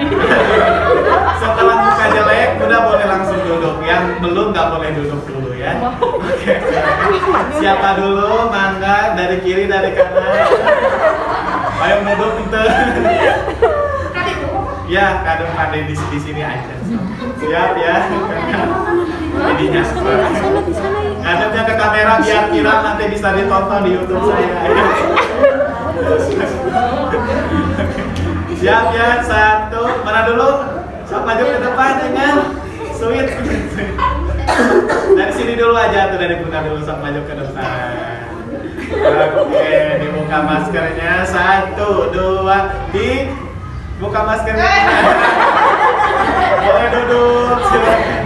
Setelah muka jelek, Bunda boleh langsung duduk. Yang belum nggak boleh duduk dulu ya. Oke, siapa dulu? Mangga dari kiri dari kanan. Ayo duduk itu. Ya, kadang ada di sini aja. Siap ya. Jadinya Di sana. ngadepnya ke kamera biar viral nanti bisa ditonton di YouTube saya. Siap ya, satu. Mana dulu? Sok maju ke depan dengan sweet. Dari sini dulu aja tuh, dari Bunda dulu, sok maju ke depan. Oke, dibuka maskernya. 1, 2, buka maskernya. Boleh duduk, silakan.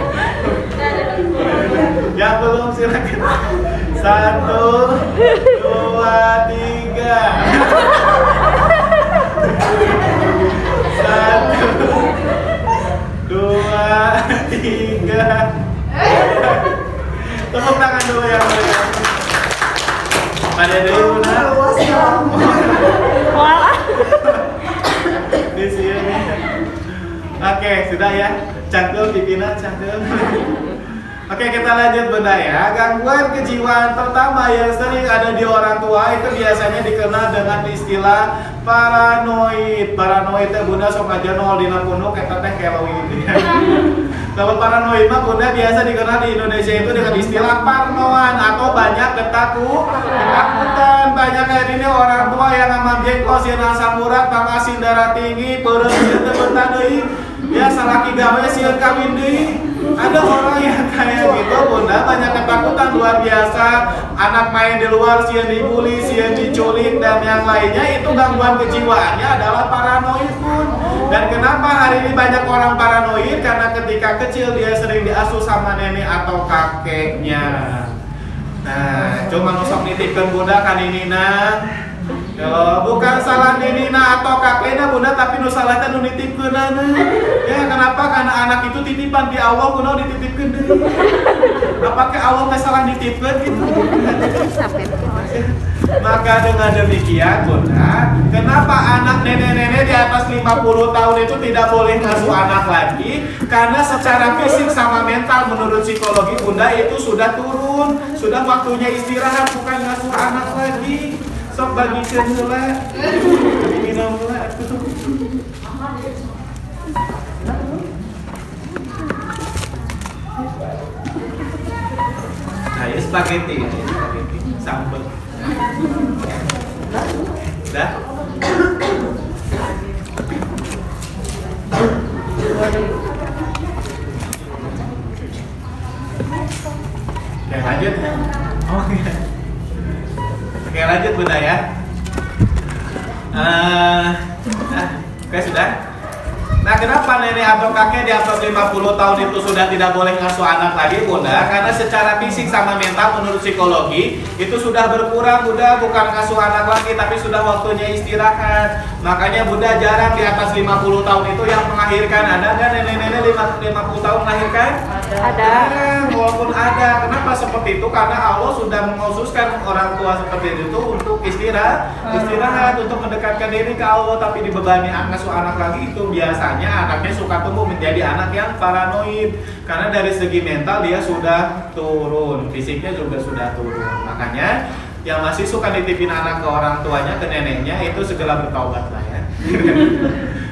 Yang belum silakan. 1, 2, 3. 1, 2, 3. Tepuk tangan dulu yang mulia. Pada deui bunda. Wah. Di sini. Oke, sudah ya. Cangkel pipina cangkel. Oke, kita lanjut bunda ya. Gangguan kejiwaan pertama yang sering ada di orang tua itu biasanya dikenal dengan istilah paranoid. Paranoid teh bunda sok aja nol dina punuk eta teh keloid ya. Kalau paranoid mah bunda biasa dikenal di Indonesia itu dengan istilah parnoan atau banyak ketakutan. Banyak kayak ini orang tua yang ngamam jengkos yang asam urat, pangkasin darah tinggi, perut teu betah deui. Ya salaki gawe sieun kawin deui. Ada orang yang kayak gitu bunda, banyak ketakutan luar biasa. Anak main di luar, sieun dibully, sieun diculik dan yang lainnya. Itu gangguan kejiwaannya adalah paranoid pun. Dan kenapa hari ini banyak orang paranoid? Karena ketika kecil dia sering diasuh sama nenek atau kakeknya. Nah, cuma nusok nitipkan bunda kan ini nah. Kalau bukan salah nina atau kakeknya bunda, tapi nu salah teh nu nitipkeun. Ya kenapa? Karena anak itu titipan di Allah, kunaon dititipkeun deui. Apakah Allah teh salah nitipkeun gitu? Maka dengan demikian bunda, kenapa anak nenek-nenek di atas 50 tahun itu tidak boleh ngasuh anak lagi? Karena secara fisik sama mental menurut psikologi bunda itu sudah turun, sudah waktunya istirahat, bukan ngasuh anak lagi. Sok bagikan heula. Minum heula atuh. Ayo spaghetti, sambal. Dah? Oke, lanjut. Oh iya. Oke, lanjut bunda ya. Oke, sudah. Nah, kenapa nenek atau kakek di atas 50 tahun itu sudah tidak boleh ngasuh anak lagi bunda? Karena secara fisik sama mental menurut psikologi itu sudah berkurang bunda, bukan ngasuh anak lagi tapi sudah waktunya istirahat. Makanya bunda jarang di atas 50 tahun itu yang melahirkan. Ada nggak nenek-nenek 50 tahun melahirkan? Ada. Walaupun ada. Kenapa seperti itu? Karena Allah sudah mengkhususkan orang tua seperti itu untuk istirahat untuk mendekatkan diri ke Allah, tapi dibebani ngasuh anak lagi itu biasanya anaknya suka tumbuh menjadi anak yang paranoid karena dari segi mental dia sudah turun, fisiknya juga sudah turun. Makanya yang masih suka nitipin anak ke orang tuanya, ke neneknya, itu segera bertaubat lah ya.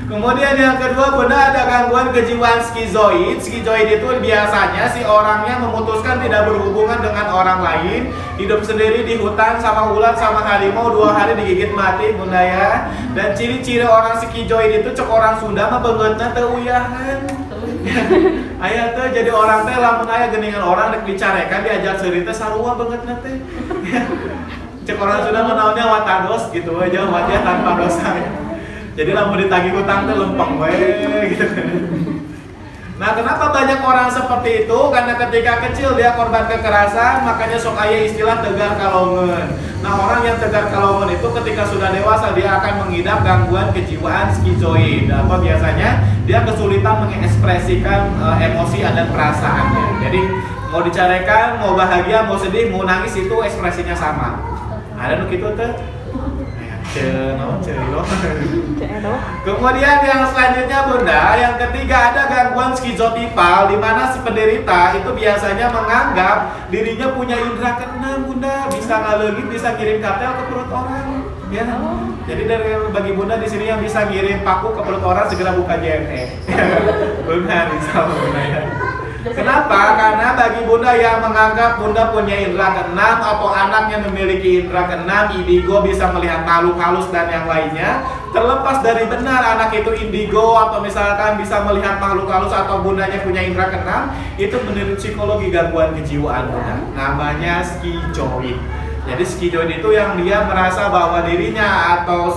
Kemudian yang kedua bunda, ada gangguan kejiwaan skizoid. Skizoid itu biasanya si orangnya memutuskan tidak berhubungan dengan orang lain, hidup sendiri di hutan sama ular sama harimau, 2 hari digigit mati bunda ya. Dan ciri-ciri orang skizoid itu cek orang Sunda mah beungeutna teu uyahan. Aya teh jadi orang teh lamun aya geuningan orang rek dicarekan diajak seuri teh sarua beungeutna teh. Cek orang Sunda mah naonnya watados gitu aja, wajah tanpa dosa. Jadi lamun ditagih hutang teh lempeng we gitu kan. Nah, kenapa banyak orang seperti itu? Karena ketika kecil dia korban kekerasan, makanya sok aya istilah tegar kalongeun. Nah, orang yang tegar kalongeun itu ketika sudah dewasa dia akan mengidap gangguan kejiwaan skizoid. Atau biasanya dia kesulitan mengekspresikan emosi dan perasaannya. Jadi mau dicarekan, mau bahagia, mau sedih, mau nangis itu ekspresinya sama. Ada nu kitu teh. Kemudian yang selanjutnya bunda, yang ketiga ada gangguan skizotipal, di mana si penderita itu biasanya menganggap dirinya punya indera keenam bunda, bisa ngaleungit, bisa ngirim kartel ke perut orang. Ya. Jadi dari bagi bunda di sini yang bisa ngirim paku ke perut orang segera buka JNE. Benar, insya Allah bunda ya. Kenapa? Karena bagi bunda yang menganggap bunda punya indera keenam atau anaknya memiliki indera keenam, indigo, bisa melihat makhluk halus dan yang lainnya, terlepas dari benar anak itu indigo atau misalkan bisa melihat makhluk halus atau bundanya punya indera keenam, itu menurut psikologi gangguan kejiwaan bunda, namanya skizoid. Jadi skizoid itu yang dia merasa bahwa dirinya atau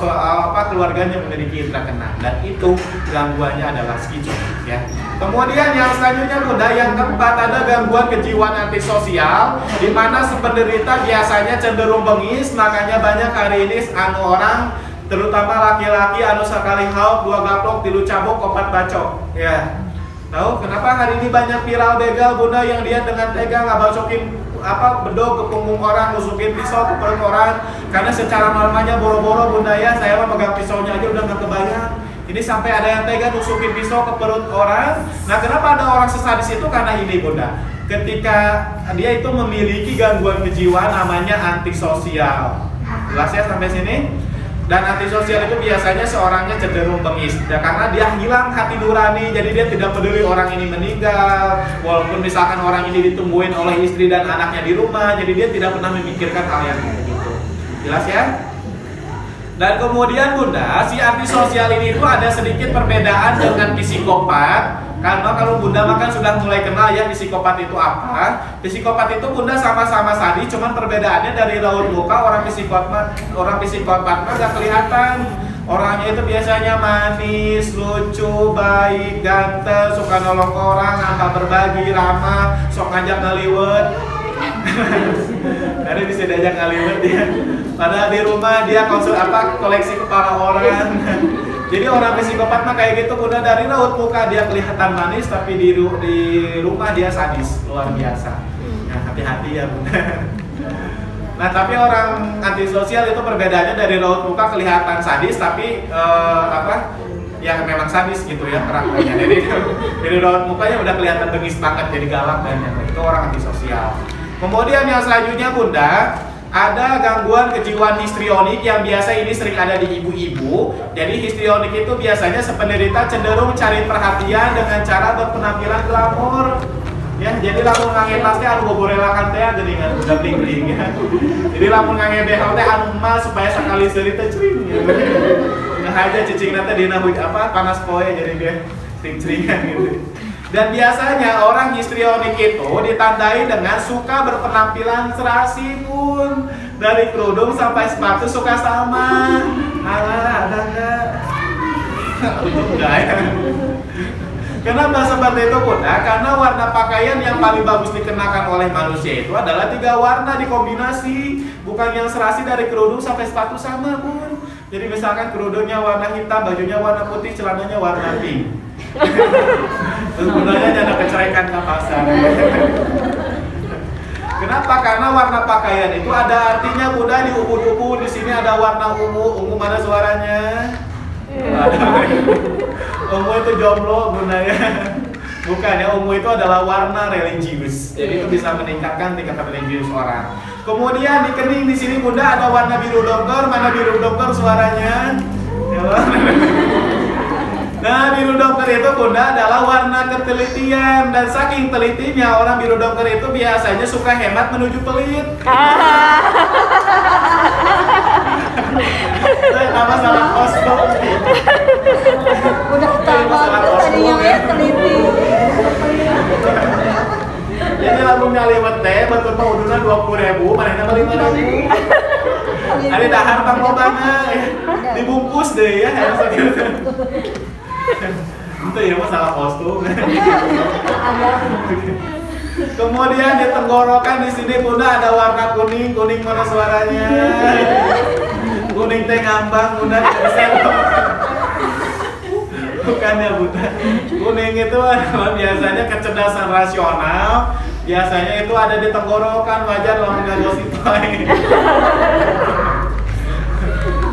keluarganya memiliki indera keenam, dan itu gangguannya adalah skizoid ya. Kemudian yang selanjutnya bunda, yang keempat ada gangguan kejiwaan antisosial, di mana si penderita biasanya cenderung bengis. Makanya banyak hari ini orang terutama laki-laki sakali hauk 2 gaplok 3 cabok 4 bacok ya. Tahu kenapa hari ini banyak viral begal bunda yang dia dengan tega ngabacokin bedog ke punggung orang, nusukin pisau ke perut orang? Karena secara normalnya boro-boro bunda ya, saya mah megang pisaunya aja udah nggak kebayang. Ini sampai ada yang tega nusukin pisau ke perut orang. Nah, kenapa ada orang sesadis itu? Karena ini bunda, ketika dia itu memiliki gangguan kejiwaan namanya antisosial. Jelas ya sampai sini? Dan antisosial itu biasanya seorangnya cenderung bengis ya, karena dia hilang hati nurani, jadi dia tidak peduli orang ini meninggal, walaupun misalkan orang ini ditungguin oleh istri dan anaknya di rumah, jadi dia tidak pernah memikirkan hal yang kayak gitu. Jelas ya? Dan kemudian bunda, si antisosial ini itu ada sedikit perbedaan dengan psikopat. Karena kalau bunda makan sudah mulai kenal ya psikopat itu apa. Psikopat itu bunda sama-sama sadis, cuman perbedaannya dari raut muka orang psikopat mah gak kelihatan. Orangnya itu biasanya manis, lucu, baik, ganteng, suka nolong orang, angka berbagi, ramah, sok ngajak ngaliwet. Karena bisa diajak ngaliwet dia. Padahal di rumah dia koleksi kepala orang. Jadi orang psikopat mah kayak gitu bunda, dari raut muka dia kelihatan manis, tapi di rumah dia sadis luar biasa. Nah, hati-hati ya bunda. Nah, tapi orang antisosial itu perbedaannya dari raut muka kelihatan sadis, tapi ya memang sadis gitu ya karakternya. Jadi dari raut mukanya udah kelihatan bengis banget, jadi galak dan itu orang antisosial. Kemudian yang selanjutnya bunda, ada gangguan kejiwaan histrionik yang biasa ini sering ada di ibu-ibu. Jadi histrionik itu biasanya penderita cenderung cari perhatian dengan cara berpenampilan glamor. Ya, jadi lamun ngange pasti anu boborelakan teh geuningan udah bling-bling ya. Jadi lamun ngange behel teh anu mah supaya sakali seuri teh cering ya. Nah aja cicingna teh dina panas poe jadi dia cering-ceringan gitu. Dan biasanya orang histrionik itu ditandai dengan suka berpenampilan serasi pun. Dari kerudung sampai sepatu suka sama. Alah, ada enggak? Untung enggak ya. Kenapa seperti itu bunda? Karena warna pakaian yang paling bagus dikenakan oleh manusia itu adalah 3 warna dikombinasi. Bukan yang serasi dari kerudung sampai sepatu sama pun. Jadi misalkan kerudungnya warna hitam, bajunya warna putih, celananya warna pink. Terus bundanya jangan kecerekan ke pasar. Kenapa? Karena warna pakaian itu ada artinya bunda. Di ubu-ubu di sini ada warna ungu mana suaranya? Ungu itu jomblo bunda ya. Bukan ya, ungu itu adalah warna religius. Jadi itu bisa meningkatkan tingkat religius orang. Kemudian di kening di sini bunda ada warna biru dongker. Mana biru dongker suaranya? Ya, nah, biru dongker itu bunda adalah warna ketelitian, dan saking telitinya orang biru dongker itu biasanya suka hemat menuju pelit. Nama salah kostum. Udah tahu tadinya ya teliti. Jadi lamun ngaliwet teh betul mah uduna 20.000, manehna mah 5.000. Ada dahar Bang Lobana dibungkus deh ya harus gitu. Itu ya masalah kostum. Kemudian di tenggorokan di sini bunda ada warna kuning. Kuning mana suaranya? Kuning teh ngambang bunda. Bukannya bunda. Kuning itu adalah biasanya kecerdasan rasional. Biasanya itu ada di tenggorokan, wajar loh nggak gosip.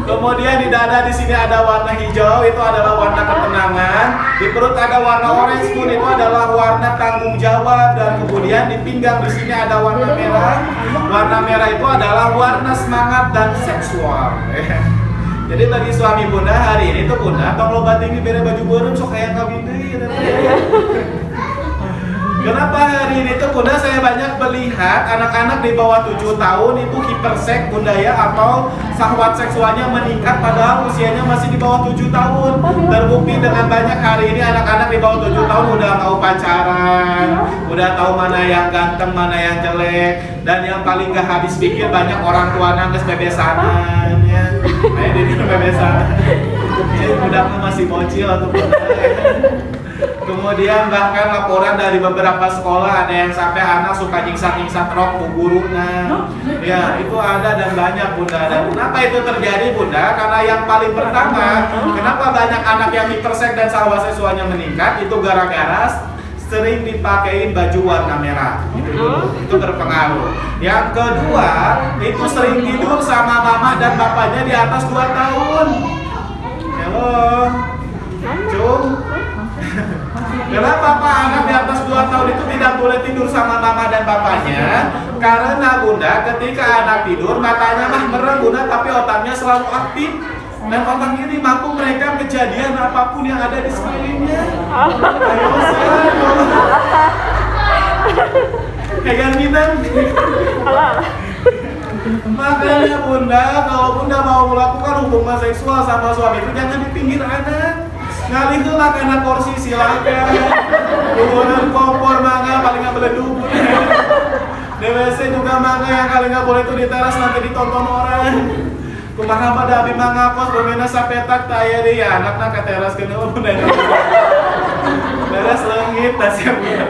Kemudian di dada di sini ada warna hijau, itu adalah warna ketenangan. Di perut ada warna orange pun, itu adalah warna tanggung jawab. Dan kemudian di pinggang di sini ada warna merah. Warna merah itu adalah warna semangat dan seksual. Jadi bagi suami bunda hari ini tuh bunda, tong loba tinggi bere baju beureum sok hayang kawin deui. Kenapa hari ini tuh bunda saya banyak melihat anak-anak di bawah 7 tahun itu hiperseks bunda ya, atau syahwat seksualnya meningkat padahal usianya masih di bawah 7 tahun. Terbukti dengan banyak hari ini anak-anak di bawah 7 tahun udah tahu pacaran, udah tahu mana yang ganteng, mana yang jelek, dan yang paling gak habis pikir banyak orang tua nangis bebesanan ya. Kayak di bebesanan. Ini budaknya masih bocil atau bunda. Kemudian bahkan laporan dari beberapa sekolah ada yang sampai anak suka nyiksa-nyiksa rok bu gurunya. Ya, itu ada dan banyak bunda. Dan kenapa itu terjadi bunda? Karena yang paling pertama, kenapa banyak anak yang hiperseks dan syahwat seksualnya meningkat itu gara-gara sering dipakein baju warna merah. Itu berpengaruh. Yang kedua, itu sering tidur sama mama dan bapaknya di atas 2 tahun. Halo, Cung. Kenapa Pak anak di atas 2 tahun itu tidak boleh tidur sama mama dan bapaknya? Karena Bunda, ketika anak tidur matanya mah merem Bunda, tapi otaknya selalu aktif. Dan otak ini mampu merekam kejadian apapun yang ada di sekelilingnya. Ayo sayang, kayak bintang. Makanya Bunda, kalau Bunda mau melakukan hubungan seksual sama suami itu jangan di pinggir anak. Ngalihlah karena kursi silakan. Hubungan kompor mangga paling nggak boleh duduk. DWC juga mangga yang kali nggak boleh itu di teras nanti ditonton orang. Kumaha pada abi mangapos bermain sapetak taya di anak ke teras kena Bunda. Teras lengit tasnya Bunda.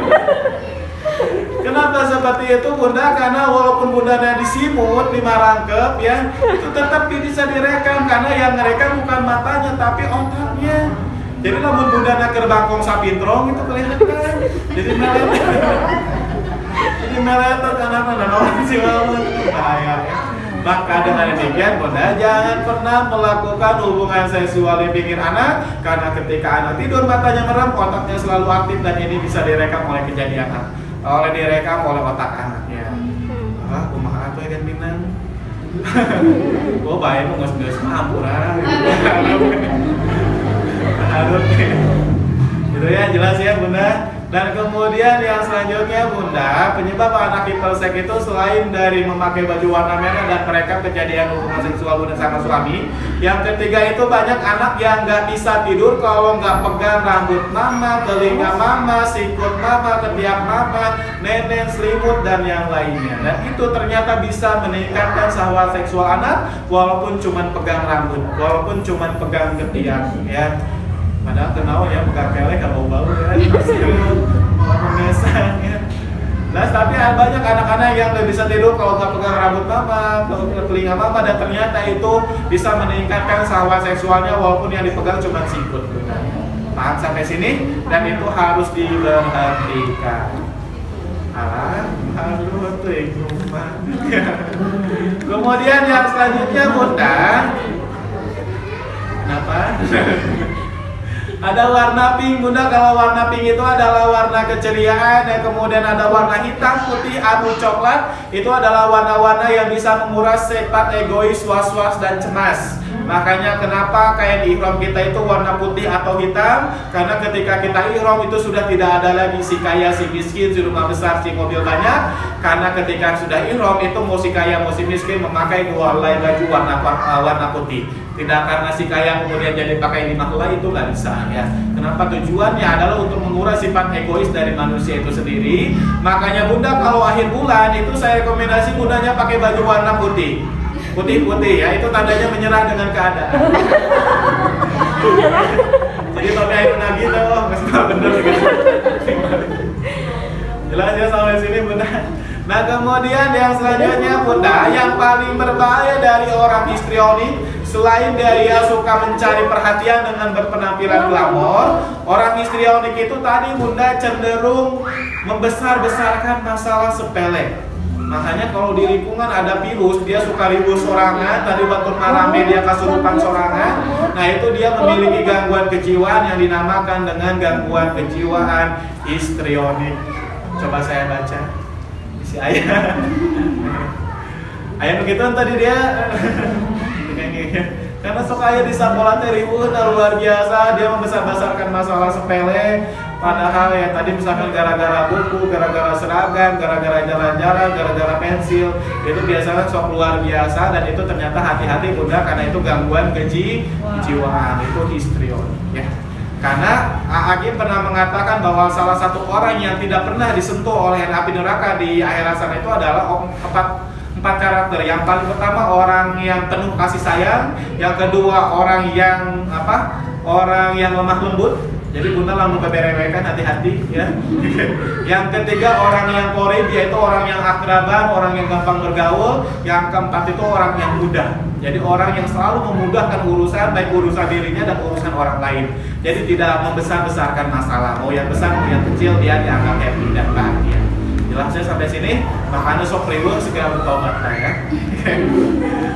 Kenapa seperti itu Bunda? Karena walaupun Bundanya disimut, dimarangkep ya, itu tetap bisa direkam karena yang ngerekam bukan matanya tapi otaknya. Jadi namun Bundanya kerbangkong sapintrong itu kelihatan. Jadi meletot anak-anak orang sih bahaya. Maka dengan demikian Bunda jangan pernah melakukan hubungan seksual di pinggir anak, karena ketika anak tidur matanya merem, otaknya selalu aktif dan ini bisa direkam oleh kejadian direkam oleh otak anaknya. Wah, kumaha atuh kan Minang. Oh, bae mah geus hampura. Aduh. Itu ya jelas ya Bunda. Dan kemudian yang selanjutnya Bunda, penyebab anak hiperseks itu selain dari memakai baju warna merah dan mereka kejadian hubungan seksual Bunda sama suami, yang ketiga itu banyak anak yang nggak bisa tidur kalau nggak pegang rambut mama, telinga mama, sikut mama, ketiak mama, nenek, selimut dan yang lainnya. Dan itu ternyata bisa meningkatkan syahwat seksual anak walaupun cuma pegang rambut, walaupun cuma pegang ketiak ya. Padahal kenal ya pegang kelek kalau bau ya, mau mengesang ya. Nah, tapi banyak anak-anak yang nggak bisa tidur kalau nggak pegang rambut mama, kalau telinga mama, dan ternyata itu bisa meningkatkan syahwat seksualnya walaupun yang dipegang cuma sikut. Paham sampai sini? Dan itu harus diperhatikan. Kemudian yang selanjutnya Bunda, kenapa? Ada warna pink Bunda. Kalau warna pink itu adalah warna keceriaan, dan kemudian ada warna hitam, putih, abu, coklat. Itu adalah warna-warna yang bisa menguras sifat egois, was-was, dan cemas. Makanya kenapa kain ihram kita itu warna putih atau hitam? Karena ketika kita ihram itu sudah tidak ada lagi si kaya, si miskin, si rumah besar, si mobil banyak. Karena ketika sudah ihram itu mau si kaya, mau si miskin memakai dua helai baju warna putih. Tidak karena si kaya kemudian jadi pakai 5 helai, itu nggak bisa ya. Kenapa? Tujuannya adalah untuk menguras sifat egois dari manusia itu sendiri. Makanya Bunda kalau akhir bulan itu saya rekomendasi Bundanya pakai baju warna putih. Putih-putih ya, itu tandanya menyerah dengan keadaan. Jadi kalau kayak nagih tuh, nggak salah bener gitu. Jelas ya sampai sini Bunda. Nah kemudian yang selanjutnya Bunda, yang paling berbahaya dari orang histrionik selain dari yang suka mencari perhatian dengan berpenampilan glamor, orang histrionik itu tadi Bunda cenderung membesar-besarkan masalah sepele. Makanya kalau di lingkungan ada virus, dia suka ribut sorangan, tadi waktu marame dia kasurupan sorangan. Nah itu dia memiliki gangguan kejiwaan yang dinamakan dengan gangguan kejiwaan histrionik. Coba saya baca si ayah. Ayah begitu tadi dia karena sok ayah di sekolah teh ribut luar biasa, dia membesar-besarkan masalah sepele. Padahal ya tadi misalkan gara-gara buku, gara-gara seragam, gara-gara jalan-jalan, gara-gara pensil, itu biasanya sok luar biasa, dan itu ternyata hati-hati Bunda karena itu gangguan kejiwaan, itu histrionik ya. Karena Agim pernah mengatakan bahwa salah satu orang yang tidak pernah disentuh oleh api neraka di akhirat sana itu adalah empat karakter. Yang paling pertama orang yang penuh kasih sayang, yang kedua orang yang lemah lembut, Jadi bunda lamun keberewekan hati-hati ya. Yang ketiga orang yang korib, yaitu orang yang akraban, orang yang gampang bergaul. Yang keempat itu orang yang mudah. Jadi orang yang selalu memudahkan urusan, baik urusan dirinya dan urusan orang lain. Jadi tidak membesar-besarkan masalah. Mau yang besar mau yang kecil dia dianggap happy dan bahagia. Jelasnya sampai sini, makanya sok riweuh segera bertobat ya.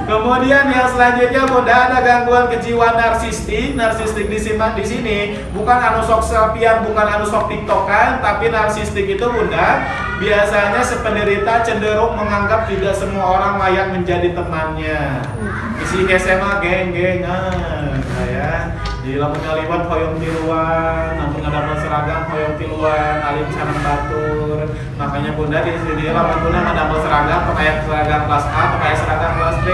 Kemudian yang selanjutnya bunda ada gangguan kejiwaan narsistik. Narsistik di sini bukan anu sok selfian, bukan anu sok tiktokan, tapi narsistik itu bunda biasanya si penderita cenderung menganggap tidak semua orang layak menjadi temannya. Isi SMA geng-gengan ya. Jadi lamun ngaliwat hoyong tiluan, lamun ngadapet seragam hoyong tiluan, alim sareng batur. Makanya bunda di sini lamun bunda ngadapet seragam, pakai seragam kelas A, pakai seragam kelas B,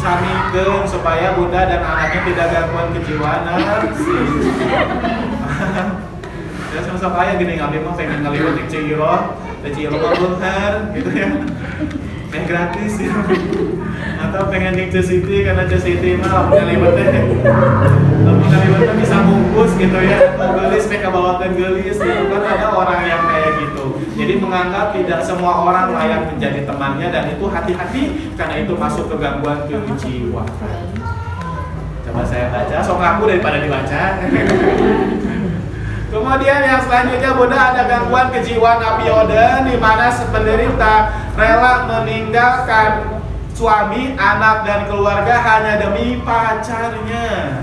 samikeun supaya bunda dan anaknya tidak gangguan kejiwaan narsis. Ya sama-sama kayak gini, ngabdi mah pengen ngaliwat di Ciro mah bunhar gitu ya. Pengen gratis ya. Atau pengen di City karena City mah lamun ngaliwatnya bisa bungkus gitu ya. Mau gelis mereka bawakan gelis gitu kan, ada orang yang kayak gitu. Jadi menganggap tidak semua orang layak menjadi temannya, dan itu hati-hati karena itu masuk ke gangguan kejiwaan. Coba saya baca, sok ngaku daripada dibaca. Kemudian yang selanjutnya bunda ada gangguan kejiwaan Apioden, di mana penderita rela meninggalkan suami, anak dan keluarga hanya demi pacarnya.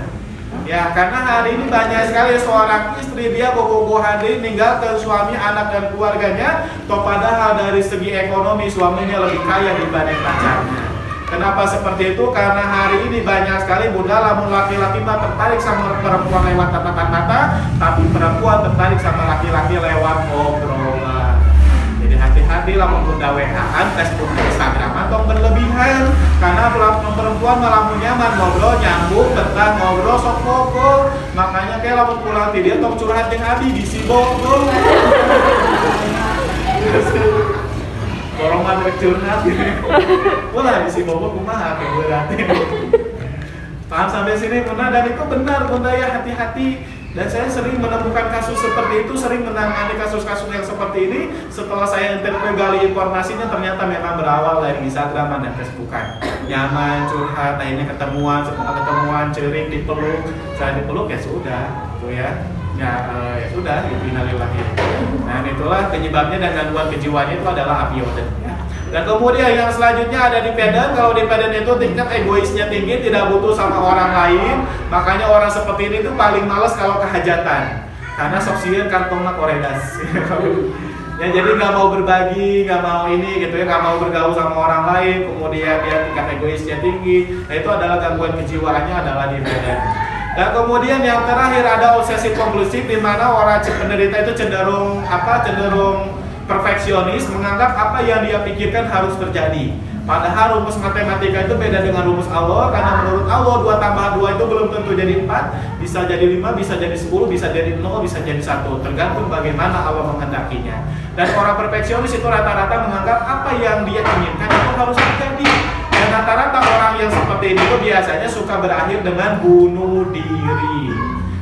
Ya, karena hari ini banyak sekali seorang istri dia bobogohan diri meninggalkan suami, anak dan keluarganya, toh padahal dari segi ekonomi suaminya lebih kaya dibanding pacarnya. Kenapa seperti itu? Karena hari ini banyak sekali bunda lamun laki-laki mah tertarik sama perempuan lewat tatapan mata, tapi perempuan tertarik sama laki-laki lewat obrolan. Jadi hati-hati lamun bunda WA-an, Facebook, Instagram atau berlebihan. Karena perempuan malah nyaman ngobrol, nyambung, betah ngobrol, sok foto. Makanya kayak lamun pulang tidur tong curhat jeung abi di Sibogo. Dorongan curhat gitu. Ulah di Sibogo kumaha kayak berarti. Paham sampai sini bunda? Dan itu benar bunda ya, hati-hati. Dan saya sering menemukan kasus seperti itu, sering menangani kasus-kasus yang seperti ini. Setelah saya interview gali informasinya, ternyata memang berawal dari Instagram dan Facebookan. Nyaman, curhat, akhirnya ketemuan, setelah ketemuan, cerik, dipeluk. Saya dipeluk ya sudah, tuh ya. Ya sudah, innalillahi. Nah itulah penyebabnya, dan gangguan kejiwaannya itu adalah Apioden. Dan kemudian yang selanjutnya ada dependent. Kalau dependent itu tingkat egoisnya tinggi, tidak butuh sama orang lain. Makanya orang seperti ini tuh paling males kalau kehajatan, karena sok sieun kantongna koredas. Ya jadi nggak mau berbagi, nggak mau ini gitu ya, nggak mau bergaul sama orang lain. Kemudian dia tingkat egoisnya tinggi. Nah itu adalah gangguan kejiwaannya adalah dependent. Dan kemudian yang terakhir ada obsesif kompulsif, di mana orang penderita itu cenderung perfeksionis, menganggap apa yang dia pikirkan harus terjadi. Padahal rumus matematika itu beda dengan rumus Allah, karena menurut Allah 2 tambah 2 itu belum tentu jadi 4, bisa jadi 5, bisa jadi 10, bisa jadi 0, bisa jadi 1, tergantung bagaimana Allah menghendakinya. Dan orang perfeksionis itu rata-rata menganggap apa yang dia inginkan itu harus terjadi. Dan rata-rata orang yang seperti ini itu biasanya suka berakhir dengan bunuh diri.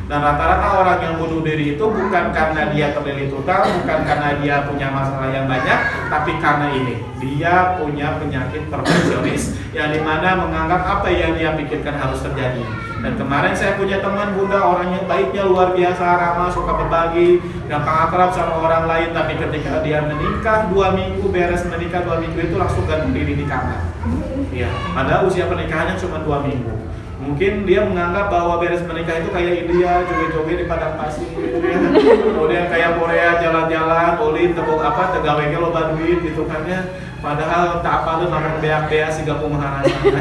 Dan rata-rata orang yang bunuh diri itu bukan karena dia terlilit utang, bukan karena dia punya masalah yang banyak, tapi karena ini, dia punya penyakit perfeksionis yang dimana menganggap apa yang dia pikirkan harus terjadi. Dan kemarin saya punya teman bunda, orangnya baiknya luar biasa, ramah, suka berbagi, gampang akrab sama orang lain, tapi ketika dia menikah 2 minggu, beres menikah 2 minggu itu langsung gantung diri di kamar. Ya, padahal usia pernikahannya cuma 2 minggu. Mungkin dia menganggap bahwa beres menikah itu kayak India, joget-joget di padang pasir, ya. Kemudian kayak Korea jalan-jalan, ulin, tegawenya loba duit gitu kan ya. Padahal tak apa lu namanya beak-beak sih gak kumaha rasana.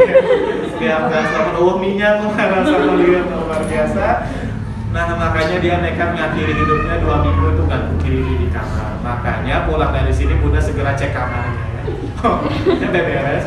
Beak-beak sama minyak kumaha rasana lihat luar biasa. Nah makanya dia nekat ngakhiri hidupnya 2 minggu itu gantung diri di kamar. Makanya pulang dari sini bunda segera cek kamarnya ya. Ini beres.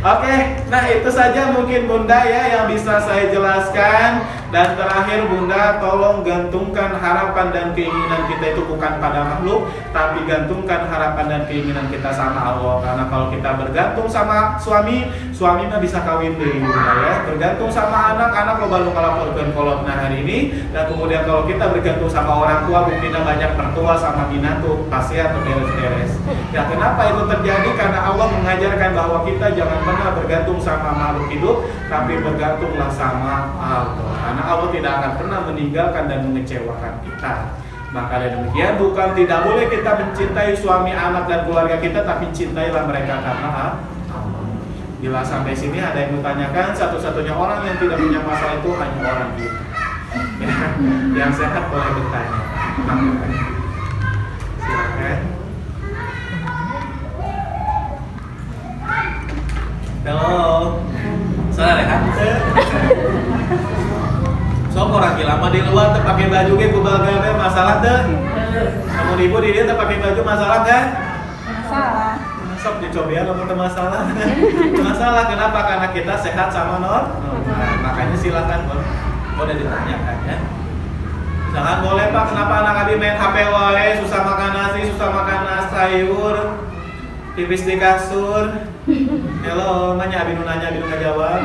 Oke, nah itu saja mungkin bunda ya yang bisa saya jelaskan. Dan terakhir Bunda, tolong gantungkan harapan dan keinginan kita itu bukan pada makhluk, tapi gantungkan harapan dan keinginan kita sama Allah. Karena kalau kita bergantung sama suami mah bisa kawin deui Bunda ya. Bergantung sama anak lo baru ngalaporkeun kolotna hari ini. Dan kemudian kalau kita bergantung sama orang tua, mungkin banyak mertua sama binatu pasti atau beres-beres. Ya kenapa itu terjadi? Karena Allah mengajarkan bahwa kita jangan pernah bergantung sama makhluk hidup, tapi bergantunglah sama Allah. Karena Allah tidak akan pernah meninggalkan dan mengecewakan kita. Maka dari demikian bukan tidak boleh kita mencintai suami, anak dan keluarga kita, tapi cintailah mereka karena Allah. Bila sampai sini ada yang bertanyakan, satu-satunya orang yang tidak punya masalah itu hanya orang kita. Ya, yang sehat boleh bertanya. Silakan. Halo. Salah rehat. Sok orang gila mah di luar teu pakai baju ge kubal gawe masalah teu? Kamu ibu di dia teu pakai baju masalah kan? Masalah. Sok dicoba ya kalau masalah. Masalah kenapa? Karena kita sehat sama makanya silakan boleh ditanyakan ya. Jangan boleh Pak, kenapa anak abi main HP wae, susah makan nasi, susah makan sayur, tipis di kasur. Halo, nanya abi nu nanya, abi nu ngajawab.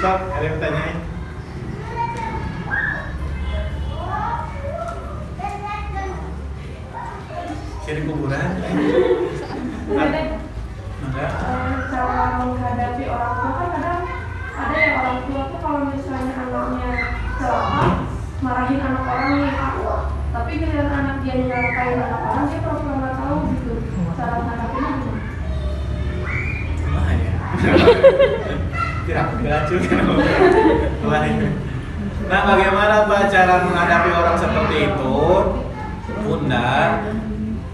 Sok, ada yang tanyain. Ciri kuburan. Cara menghadapi orang tua kan kadang ada yang orang tua tuh kalau misalnya anaknya celaka marahin anak orang nih, tapi giliran anak dia nyelakain anak orang dia pura-pura nggak tahu gitu. Cara menghadapinya gimana? Wah ya. Tidak beracun kan. Nah, bagaimana Pak cara menghadapi orang seperti itu? Bunda,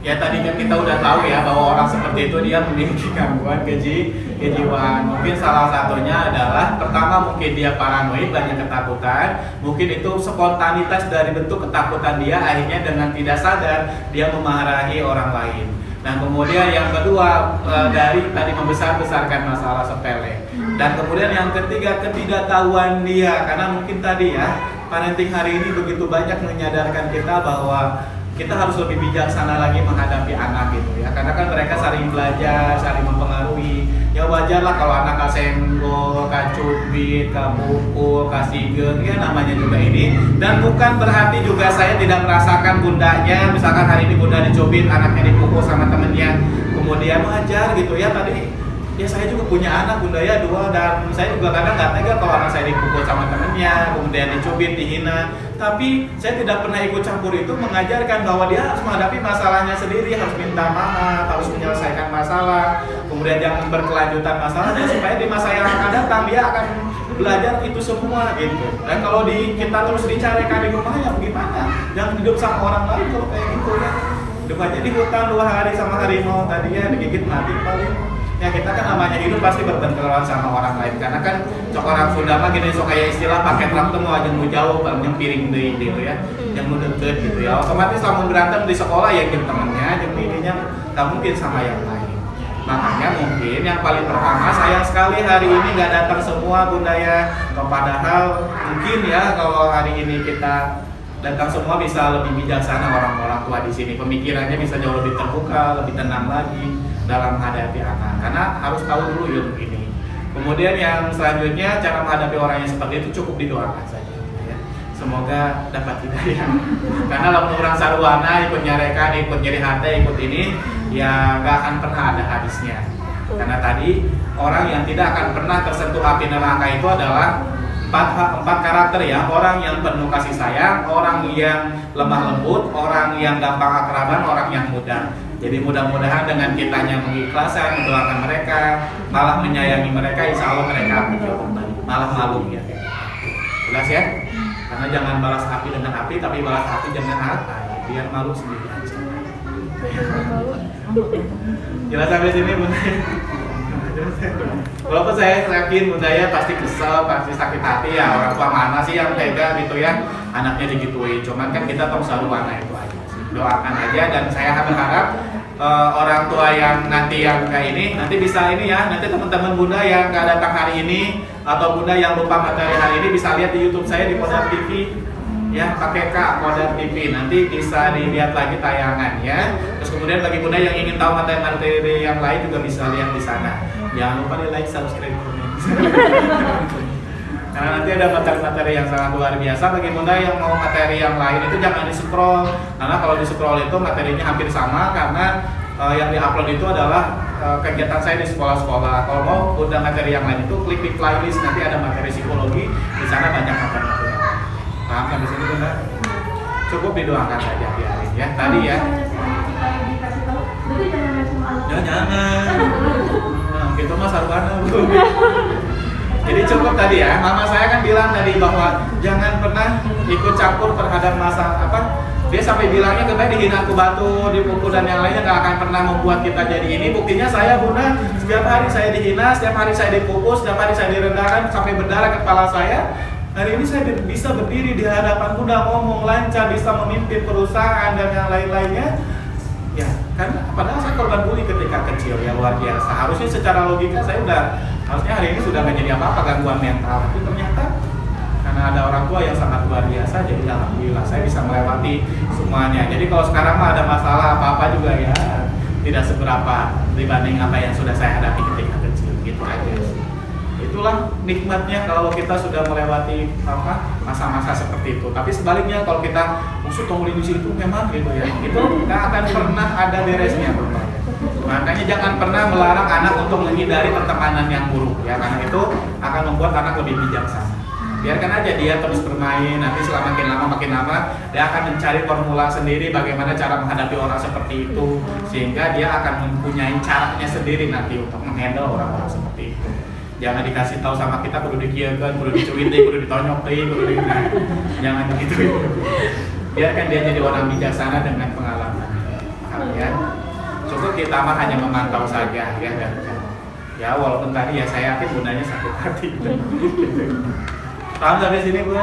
ya tadi kan kita udah tahu ya bahwa orang seperti itu dia memiliki gangguan kejiwaan. Mungkin salah satunya adalah pertama mungkin dia paranoid, banyak ketakutan. Mungkin itu spontanitas dari bentuk ketakutan dia, akhirnya dengan tidak sadar dia memarahi orang lain. Dan kemudian yang kedua dari tadi membesar-besarkan masalah sepele. Dan kemudian yang ketiga ketidaktahuan dia, karena mungkin tadi ya parenting hari ini begitu banyak menyadarkan kita bahwa kita harus lebih bijaksana lagi menghadapi anak gitu ya, karena kan mereka saling belajar, saling mempengaruhi. Ya wajar lah kalau anak kasenggol, kacubit, kabukul, kasigeng, ya namanya juga ini. Dan bukan berarti juga saya tidak merasakan bundanya, misalkan hari ini bunda dicubit, anaknya dipukul sama temennya, kemudian wajar gitu ya. Tadi ya saya juga punya anak bunda ya 2, dan saya juga kadang nggak tega kalau anak saya dipukul sama temennya, kemudian dicubit, dihina. Tapi saya tidak pernah ikut campur itu, mengajarkan bahwa dia harus menghadapi masalahnya sendiri, harus minta maaf, harus menyelesaikan masalah, kemudian jangan berkelanjutan masalahnya supaya di masa yang akan datang dia akan belajar itu semua gitu. Dan kalau kita terus dicarikan di rumahnya bagaimana? Jangan hidup sama orang lain kalau kayak gitu ya. Hidup aja di hutan 2 hari sama harimau tadi ya, digigit mati paling. Ya kita kan namanya hidup pasti berbenturan sama orang lain, karena kan cok orang Sunda mah gini, so kayak istilah pakai traktor mau aja mau jauh, yang piring deh gitu ya, yang mau deket gitu ya. Otomatis lamun berantem di sekolah ya gitu temennya, yang ininya tak mungkin sama yang lain. Makanya mungkin yang paling pertama, sayang sekali hari ini nggak datang semua bunda ya. Padahal mungkin ya kalau hari ini kita datang semua bisa lebih bijaksana orang-orang tua di sini, pemikirannya bisa jauh lebih terbuka, lebih tenang lagi dalam menghadapi anak, karena harus tahu dulu ya begini. Kemudian yang selanjutnya cara menghadapi orang yang seperti itu cukup didoakan saja ya. Semoga dapat hidayah. Karena kalau orang sarwana ikut nyarekan, ikut nyeri hati, ikut ini ya nggak akan pernah ada habisnya. Karena tadi orang yang tidak akan pernah tersentuh api neraka itu adalah empat karakter ya, orang yang penuh kasih sayang, orang yang lemah lembut, orang yang gampang akraban, orang yang mudah. Jadi mudah-mudahan dengan kitanya mengikhlaskan, mendoakan mereka, malah menyayangi mereka, insya Allah mereka akan jauh kembali, malah malu ya. Jelas ya? Karena jangan balas api dengan api, tapi balas api dengan api, biar malu sendiri aja. Jelas sampai sini bunda? Walaupun saya yakin bunda ya pasti kesel, pasti sakit hati ya, orang tua mana sih yang tega gitu ya, anaknya digituin. Cuman kan kita tahu selalu warna itu aja. Doakan aja, dan saya berharap orang tua yang nanti yang kayak ini, nanti bisa ini ya, nanti teman-teman bunda yang nggak datang hari ini atau bunda yang lupa materi hari ini bisa lihat di YouTube saya di Kodar TV ya, pakai K Kodar TV, nanti bisa dilihat lagi tayangan ya. Terus kemudian bagi bunda yang ingin tahu materi-materi yang lain juga bisa lihat di sana. Jangan lupa di like, subscribe, komen. Karena nanti ada materi-materi yang sangat luar biasa. Bagi bunda yang mau materi yang lain itu jangan di scroll, karena kalau di scroll itu materinya hampir sama, karena yang diupload itu adalah kegiatan saya di sekolah-sekolah. Kalau mau bunda materi yang lain itu klik di playlist, nanti ada materi psikologi, di sana banyak materi. Paham sampai sini bunda? Cukup didoakan saja biarin ya. Tadi ya. Dikasih tahu, jadi jangan main sama anak. Jangan. Nah, gitu mas sarwana bu. Jadi cukup tadi ya, mama saya kan bilang tadi bahwa jangan pernah ikut campur terhadap masa apa. Dia sampai bilangnya katanya dihina aku batu, dipukul dan yang lainnya nggak akan pernah membuat kita jadi ini. Buktinya saya bunda, setiap hari saya dihina, setiap hari saya dipukul, setiap hari saya direndahkan sampai berdarah kepala saya. Hari ini saya bisa berdiri di hadapan bunda, ngomong lancar, bisa memimpin perusahaan dan yang lain-lainnya. Ya, karena padahal saya korban bully ketika kecil ya, luar biasa. Harusnya secara logika saya harusnya hari ini sudah nggak jadi apa-apa, gangguan mental. Tapi ternyata karena ada orang tua yang sangat luar biasa, jadi alhamdulillah saya bisa melewati semuanya. Jadi kalau sekarang mah ada masalah apa-apa juga ya tidak seberapa dibanding apa yang sudah saya hadapi ketika kecil, gitu aja. Itulah nikmatnya kalau kita sudah melewati masa-masa seperti itu. Tapi sebaliknya kalau kita musuh tunggu di situ memang gitu ya, itu nggak akan pernah ada beresnya. Makanya jangan pernah melarang anak untuk menghindari pertemanan yang buruk ya, karena itu akan membuat anak lebih bijaksana. Biarkan aja dia terus bermain, nanti selama makin lama dia akan mencari formula sendiri bagaimana cara menghadapi orang seperti itu, sehingga dia akan mempunyai caranya sendiri nanti untuk menghandle orang-orang seperti itu. Jangan dikasih tahu sama kita kudu dikieukeun, kudu dicuwiti, kudu ditonyok teuing, kudu di jangan begitu. Biarkan dia jadi orang bijaksana dengan pengalaman. Ya. Cukup kita mah hanya memantau saja ya, dan ya walaupun tadi ya saya yakin bundanya sakit hati. Paham sampai sini bun?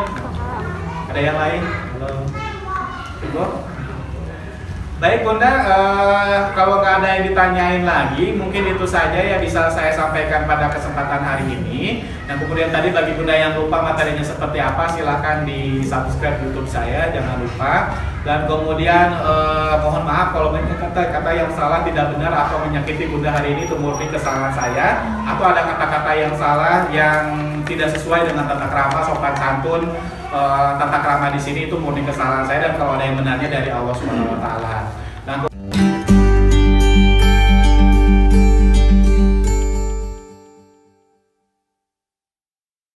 Ada yang lain? Halo. Cukup? Baik bunda, kalau nggak ada yang ditanyain lagi, mungkin itu saja ya bisa saya sampaikan pada kesempatan hari ini. Dan kemudian tadi bagi bunda yang lupa materinya seperti apa, silahkan di subscribe YouTube saya, jangan lupa. Dan kemudian mohon maaf kalau banyak kata-kata yang salah, tidak benar atau menyakiti bunda hari ini, itu murni kesalahan saya. Atau ada kata-kata yang salah yang tidak sesuai dengan tata krama, sopan santun, tata krama di sini, itu murni kesalahan saya, dan kalau ada yang benarnya dari Allah Subhanahu wa taala. Dan